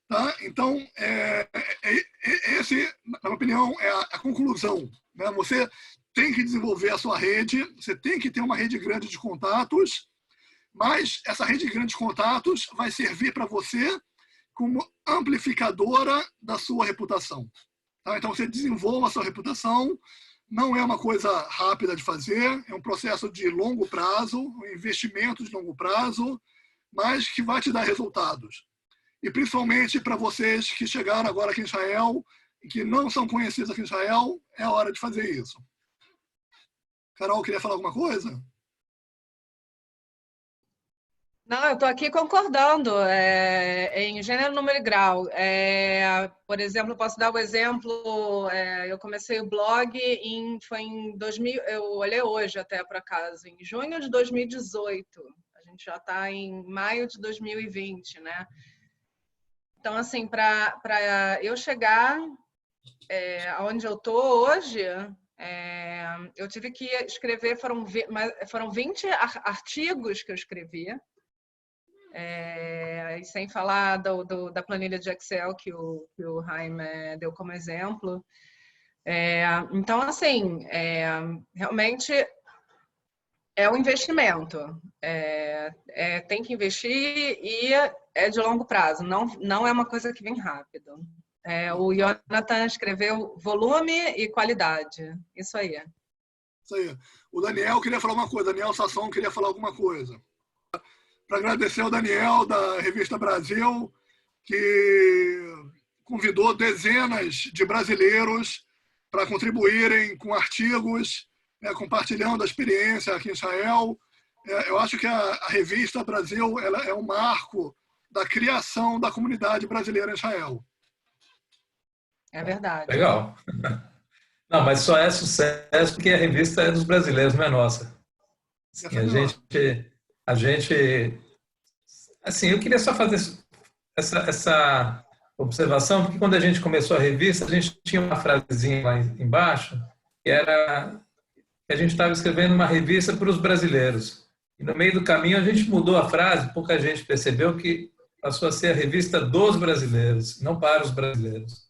B: Tá? Então, esse, na minha opinião, é a conclusão. Né? Você tem que desenvolver a sua rede, você tem que ter uma rede grande de contatos, mas essa rede grande de contatos vai servir para você como amplificadora da sua reputação. Tá? Então, você desenvolva a sua reputação, não é uma coisa rápida de fazer, é um processo de longo prazo, um investimento de longo prazo, mas que vai te dar resultados. E principalmente para vocês que chegaram agora aqui em Israel e que não são conhecidos aqui em Israel, é a hora de fazer isso. Carol, queria falar alguma coisa?
A: Não, eu estou aqui concordando em gênero, número e grau. Por exemplo, eu posso dar o exemplo, eu comecei o blog foi em 2000, eu olhei hoje até por acaso, em junho de 2018. A gente já está em maio de 2020, né? Então, assim, para eu chegar aonde eu estou hoje, eu tive que escrever, foram 20 artigos que eu escrevi, e sem falar da planilha de Excel que o Jaime deu como exemplo. Então, assim, realmente é um investimento. Tem que investir e é de longo prazo, não é uma coisa que vem rápido. O Jonathan escreveu volume e qualidade. Isso aí.
B: Isso aí. O Daniel queria falar uma coisa. Daniel Sasson queria falar alguma coisa. Para agradecer ao Daniel, da Revista Brasil, que convidou dezenas de brasileiros para contribuírem com artigos, compartilhando a experiência aqui em Israel. Eu acho que a Revista Brasil ela é um marco da criação da comunidade brasileira em Israel.
A: É verdade.
G: Legal. Não, mas só é sucesso porque a revista é dos brasileiros, não é nossa. A gente, assim, eu queria só fazer essa observação, porque quando a gente começou a revista, a gente tinha uma frasezinha lá embaixo, que era que a gente estava escrevendo uma revista para os brasileiros. E no meio do caminho a gente mudou a frase, pouca gente percebeu que passou a ser a revista dos brasileiros, não para os brasileiros.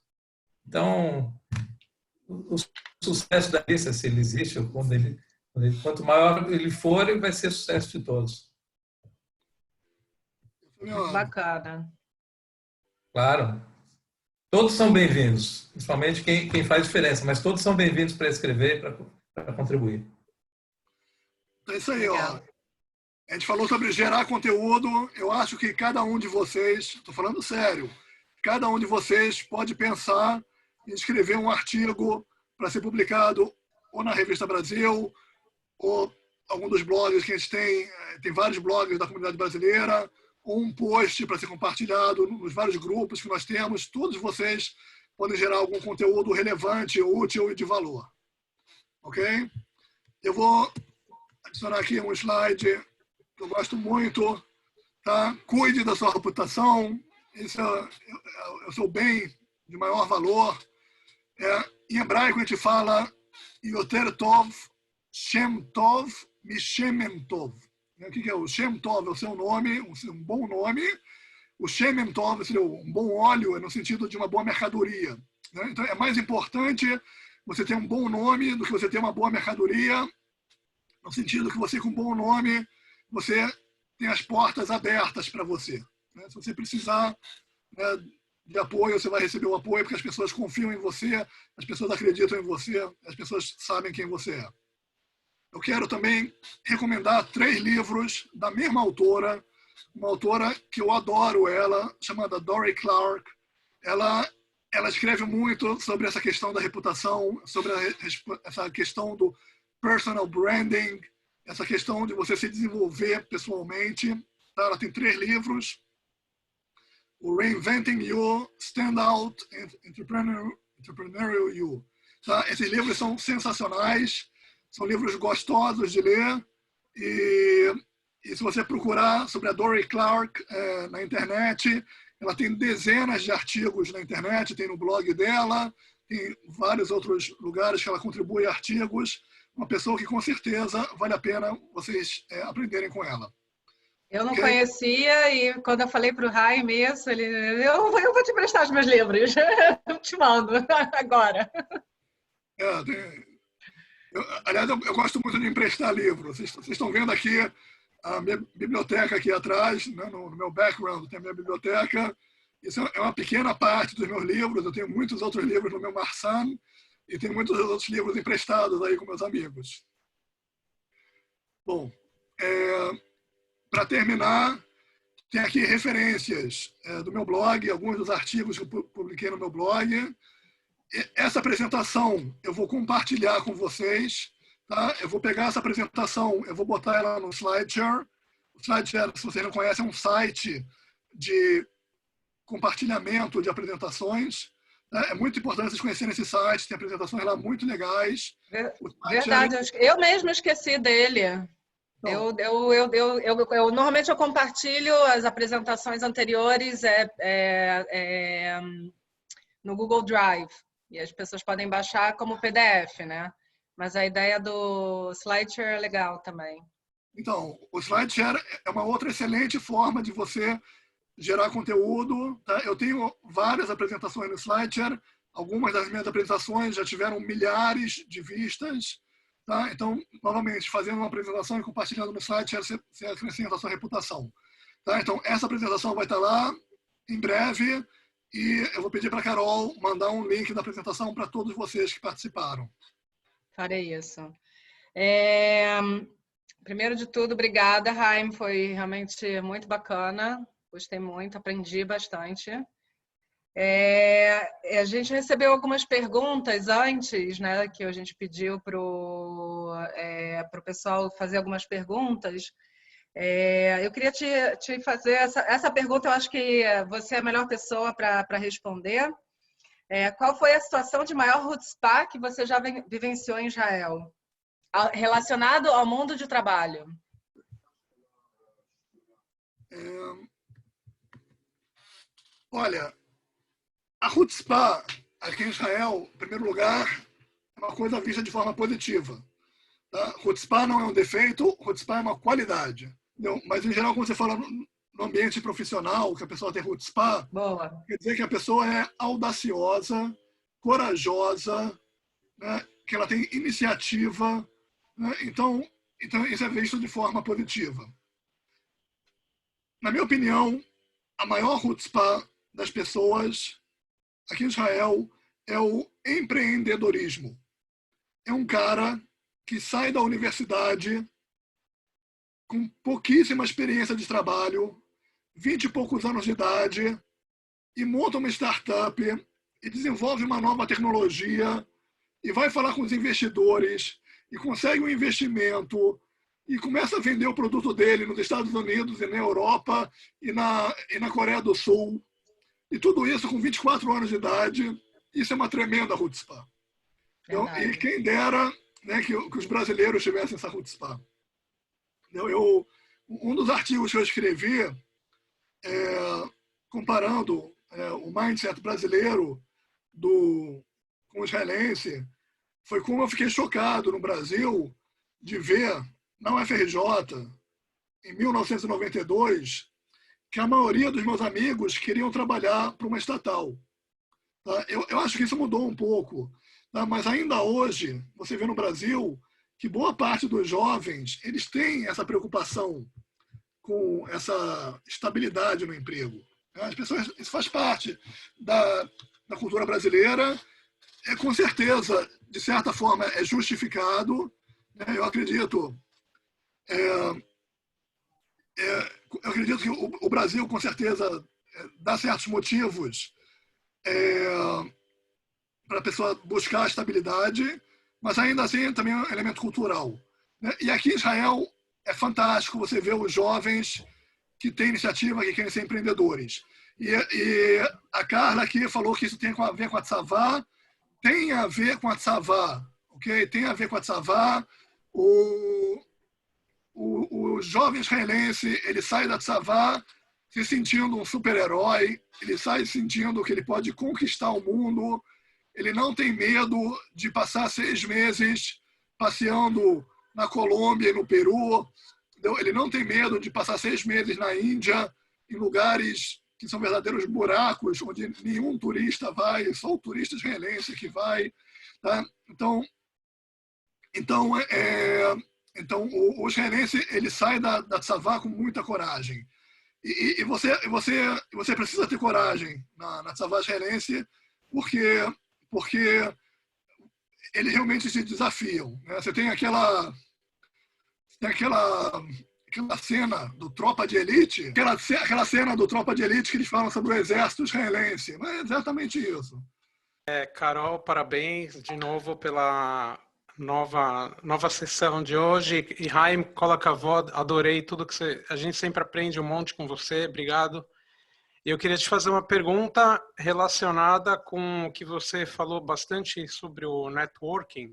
G: Então, o sucesso da revista, se ele existe, quanto maior ele for, ele vai ser sucesso de todos.
A: Bacana.
G: Claro. Todos são bem-vindos, principalmente quem faz diferença, mas todos são bem-vindos para escrever e para contribuir.
B: É isso aí, ó. A gente falou sobre gerar conteúdo. Eu acho que cada um de vocês, estou falando sério, cada um de vocês pode pensar em escrever um artigo para ser publicado ou na Revista Brasil, ou algum dos blogs que a gente tem vários blogs da comunidade brasileira, ou um post para ser compartilhado nos vários grupos que nós temos. Todos vocês podem gerar algum conteúdo relevante, útil e de valor. Ok? Eu vou adicionar aqui um slide que eu gosto muito. Tá? Cuide da sua reputação. Esse é o seu bem de maior valor. Em hebraico a gente fala Yoter Tov, Shem Tov, Mishem Tov. O que é o Shem Tov? É o seu nome, um bom nome. O Shem Tov seria um bom óleo, no sentido de uma boa mercadoria. Então é mais importante você ter um bom nome do que você ter uma boa mercadoria, no sentido que você com um bom nome, você tem as portas abertas para você. Se você precisar de apoio, você vai receber o apoio porque as pessoas confiam em você, as pessoas acreditam em você, as pessoas sabem quem você é. Eu quero também recomendar 3 livros da mesma autora, uma autora que eu adoro ela, chamada Dorie Clark. Ela escreve muito sobre essa questão da reputação, sobre essa questão do personal branding, essa questão de você se desenvolver pessoalmente. Tá? Ela tem 3 livros. O Reinventing You, Stand Out, Entrepreneurial You. Tá? Esses livros são sensacionais, são livros gostosos de ler. E se você procurar sobre a Dorie Clark na internet, ela tem dezenas de artigos na internet, tem no blog dela, tem vários outros lugares que ela contribui artigos. Uma pessoa que com certeza vale a pena vocês aprenderem com ela.
A: Eu não conhecia e quando eu falei para o Jaime isso, eu vou te emprestar os meus livros. Eu te mando agora.
B: Aliás, eu gosto muito de emprestar livros. Vocês estão vendo aqui a minha biblioteca aqui atrás, né? No meu background tem a minha biblioteca. Isso é uma pequena parte dos meus livros. Eu tenho muitos outros livros no meu Marsan e tenho muitos outros livros emprestados aí com meus amigos. Bom, para terminar, tem aqui referências do meu blog, alguns dos artigos que eu publiquei no meu blog. Essa apresentação eu vou compartilhar com vocês. Tá? Eu vou pegar essa apresentação, eu vou botar ela no SlideShare. O SlideShare, se você não conhece, é um site de compartilhamento de apresentações. É muito importante vocês conhecerem esse site, tem apresentações lá muito legais.
A: Verdade, eu mesmo esqueci dele. Normalmente eu compartilho as apresentações anteriores no Google Drive, e as pessoas podem baixar como PDF, né? Mas a ideia do SlideShare é legal também.
B: Então, o SlideShare é uma outra excelente forma de você gerar conteúdo. Tá? Eu tenho várias apresentações no SlideShare. Algumas das minhas apresentações já tiveram milhares de vistas. Tá? Então, novamente, fazendo uma apresentação e compartilhando no SlideShare, você acrescenta a sua reputação. Tá? Então, essa apresentação vai estar lá em breve e eu vou pedir para a Carol mandar um link da apresentação para todos vocês que participaram.
A: Farei isso. Primeiro de tudo, obrigada, Haim. Foi realmente muito bacana. Gostei muito, aprendi bastante. A gente recebeu algumas perguntas antes, né, que a gente pediu para o pessoal fazer algumas perguntas. Eu queria te fazer essa pergunta, eu acho que você é a melhor pessoa para responder. Qual foi a situação de maior chutzpah que você já vivenciou em Israel, relacionado ao mundo de trabalho?
B: Olha, a chutzpah aqui em Israel, em primeiro lugar, é uma coisa vista de forma positiva. Tá? Chutzpah não é um defeito, chutzpah é uma qualidade. Entendeu? Mas, em geral, quando você fala no ambiente profissional, que a pessoa tem chutzpah, quer dizer que a pessoa é audaciosa, corajosa, né? Que ela tem iniciativa. Né? Então, isso é visto de forma positiva. Na minha opinião, a maior chutzpah das pessoas aqui em Israel é o empreendedorismo. É um cara que sai da universidade com pouquíssima experiência de trabalho, 20 e poucos anos de idade, e monta uma startup e desenvolve uma nova tecnologia e vai falar com os investidores e consegue um investimento e começa a vender o produto dele nos Estados Unidos e na Europa e na Coreia do Sul. E tudo isso com 24 anos de idade. Isso é uma tremenda chutzpah. Então, e quem dera, né, que os brasileiros tivessem essa chutzpah. Um dos artigos que eu escrevi, comparando o mindset brasileiro com o israelense, foi como eu fiquei chocado no Brasil de ver na UFRJ, em 1992, que a maioria dos meus amigos queriam trabalhar para uma estatal. Tá? Eu acho que isso mudou um pouco, tá? Mas ainda hoje, você vê no Brasil que boa parte dos jovens eles têm essa preocupação com essa estabilidade no emprego. As pessoas, isso faz parte da cultura brasileira, com certeza, de certa forma, é justificado. Eu acredito que o Brasil, com certeza, dá certos motivos para a pessoa buscar a estabilidade, mas ainda assim também é um elemento cultural. E aqui em Israel é fantástico você ver os jovens que têm iniciativa, que querem ser empreendedores. E a Carla aqui falou que isso tem a ver com a tzavá, tem a ver com a tzavá, ok? Tem a ver com a tzavá. O jovem israelense, ele sai da tzavá se sentindo um super-herói, ele sai sentindo que ele pode conquistar o mundo, ele não tem medo de passar 6 meses passeando na Colômbia e no Peru, ele não tem medo de passar 6 meses na Índia, em lugares que são verdadeiros buracos, onde nenhum turista vai, só o turista israelense que vai. Tá? Então o israelense ele sai da tzavá com muita coragem. E você precisa ter coragem na tzavá israelense, porque eles realmente se desafiam. Né? Você tem aquela cena do Tropa de Elite, aquela cena do Tropa de Elite que eles falam sobre o exército israelense. Mas é exatamente isso.
H: Carol, parabéns de novo pela nova sessão de hoje. E Haim, Kolakavod, adorei tudo que a gente sempre aprende um monte com você, obrigado. Eu queria te fazer uma pergunta relacionada com o que você falou bastante sobre o networking.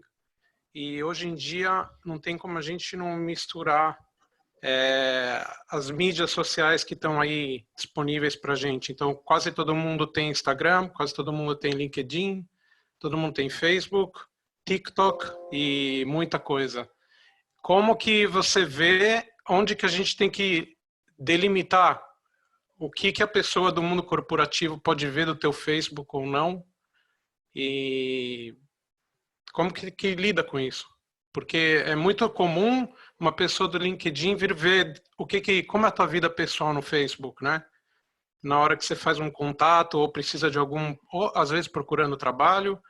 H: E hoje em dia não tem como a gente não misturar as mídias sociais que estão aí disponíveis para a gente. Então, quase todo mundo tem Instagram, quase todo mundo tem LinkedIn, todo mundo tem Facebook, TikTok e muita coisa. Como que você vê onde que a gente tem que delimitar o que a pessoa do mundo corporativo pode ver do teu Facebook ou não? E como que lida com isso? Porque é muito comum uma pessoa do LinkedIn vir ver como é a tua vida pessoal no Facebook, né? Na hora que você faz um contato ou precisa de ou às vezes procurando trabalho,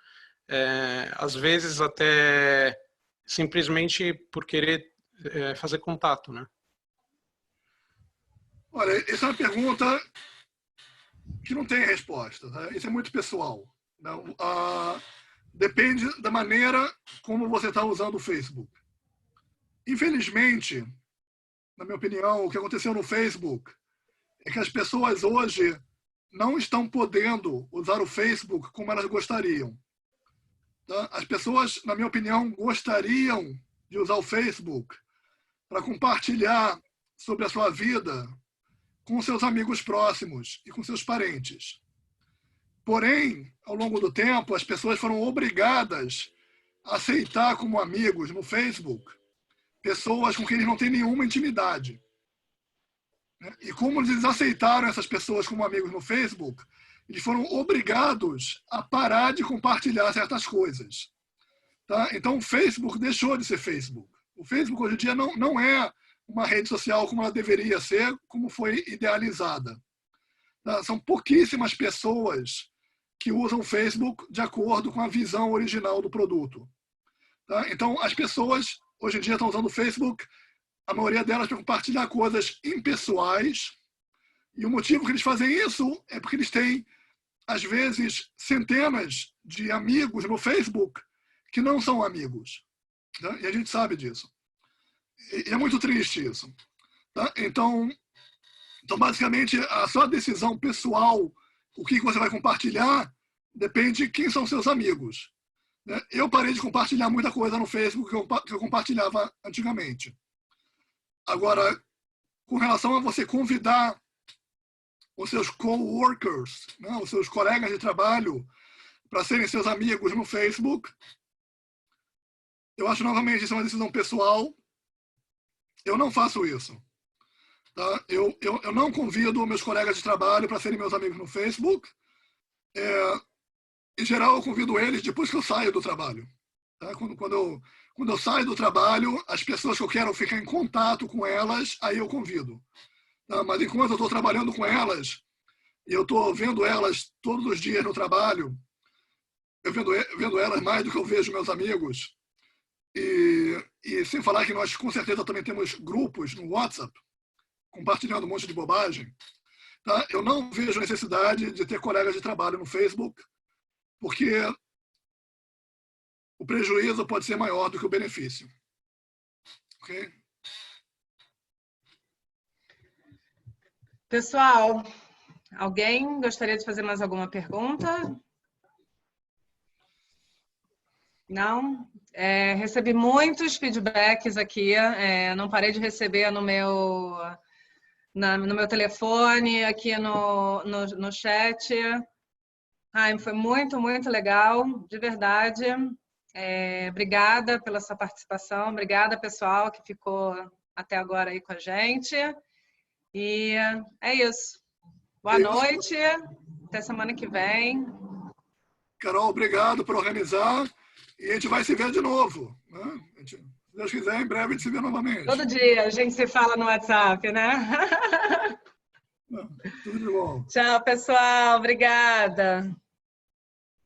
H: às vezes até simplesmente por querer fazer contato, né?
B: Olha, essa é uma pergunta que não tem resposta, tá? Isso é muito pessoal. Não, depende da maneira como você está usando o Facebook. Infelizmente, na minha opinião, o que aconteceu no Facebook é que as pessoas hoje não estão podendo usar o Facebook como elas gostariam. Tá? As pessoas, na minha opinião, gostariam de usar o Facebook para compartilhar sobre a sua vida com seus amigos próximos e com seus parentes. Porém, ao longo do tempo, as pessoas foram obrigadas a aceitar como amigos no Facebook pessoas com quem eles não têm nenhuma intimidade. E como eles aceitaram essas pessoas como amigos no Facebook, eles foram obrigados a parar de compartilhar certas coisas. Tá? Então, o Facebook deixou de ser Facebook. O Facebook, hoje em dia, não é uma rede social como ela deveria ser, como foi idealizada. Tá? São pouquíssimas pessoas que usam o Facebook de acordo com a visão original do produto. Tá? Então, as pessoas, hoje em dia, estão usando o Facebook, a maioria delas para compartilhar coisas impessoais, e o motivo que eles fazem isso é porque eles têm, às vezes, centenas de amigos no Facebook que não são amigos. Tá? E a gente sabe disso. E é muito triste isso. Tá? Então, basicamente, a sua decisão pessoal, o que você vai compartilhar, depende de quem são seus amigos. Eu parei de compartilhar muita coisa no Facebook que eu compartilhava antigamente. Agora, com relação a você convidar os seus coworkers, né, os seus colegas de trabalho, para serem seus amigos no Facebook, eu acho, novamente, isso é uma decisão pessoal. Eu não faço isso. Tá? Eu não convido meus colegas de trabalho para serem meus amigos no Facebook. Em geral, eu convido eles depois que eu saio do trabalho. Tá? Quando eu saio do trabalho, as pessoas que eu quero ficar em contato com elas, aí eu convido. Tá? Mas enquanto eu estou trabalhando com elas, e eu estou vendo elas todos os dias no trabalho, eu vendo elas mais do que eu vejo meus amigos, e sem falar que nós, com certeza, também temos grupos no WhatsApp, compartilhando um monte de bobagem, tá? Eu não vejo necessidade de ter colegas de trabalho no Facebook, porque o prejuízo pode ser maior do que o benefício. Ok?
A: Pessoal, alguém gostaria de fazer mais alguma pergunta? Não? Recebi muitos feedbacks aqui, não parei de receber no meu telefone, aqui no chat. Ai, foi muito, muito legal, de verdade. Obrigada pela sua participação, obrigada, pessoal, que ficou até agora aí com a gente. E é isso. Boa noite, até semana que vem.
B: Carol, obrigado por organizar. E a gente vai se ver de novo. Né? Se Deus quiser, em breve a gente se vê novamente.
A: Todo dia a gente se fala no WhatsApp, né?
B: Tudo de bom.
A: Tchau, pessoal. Obrigada.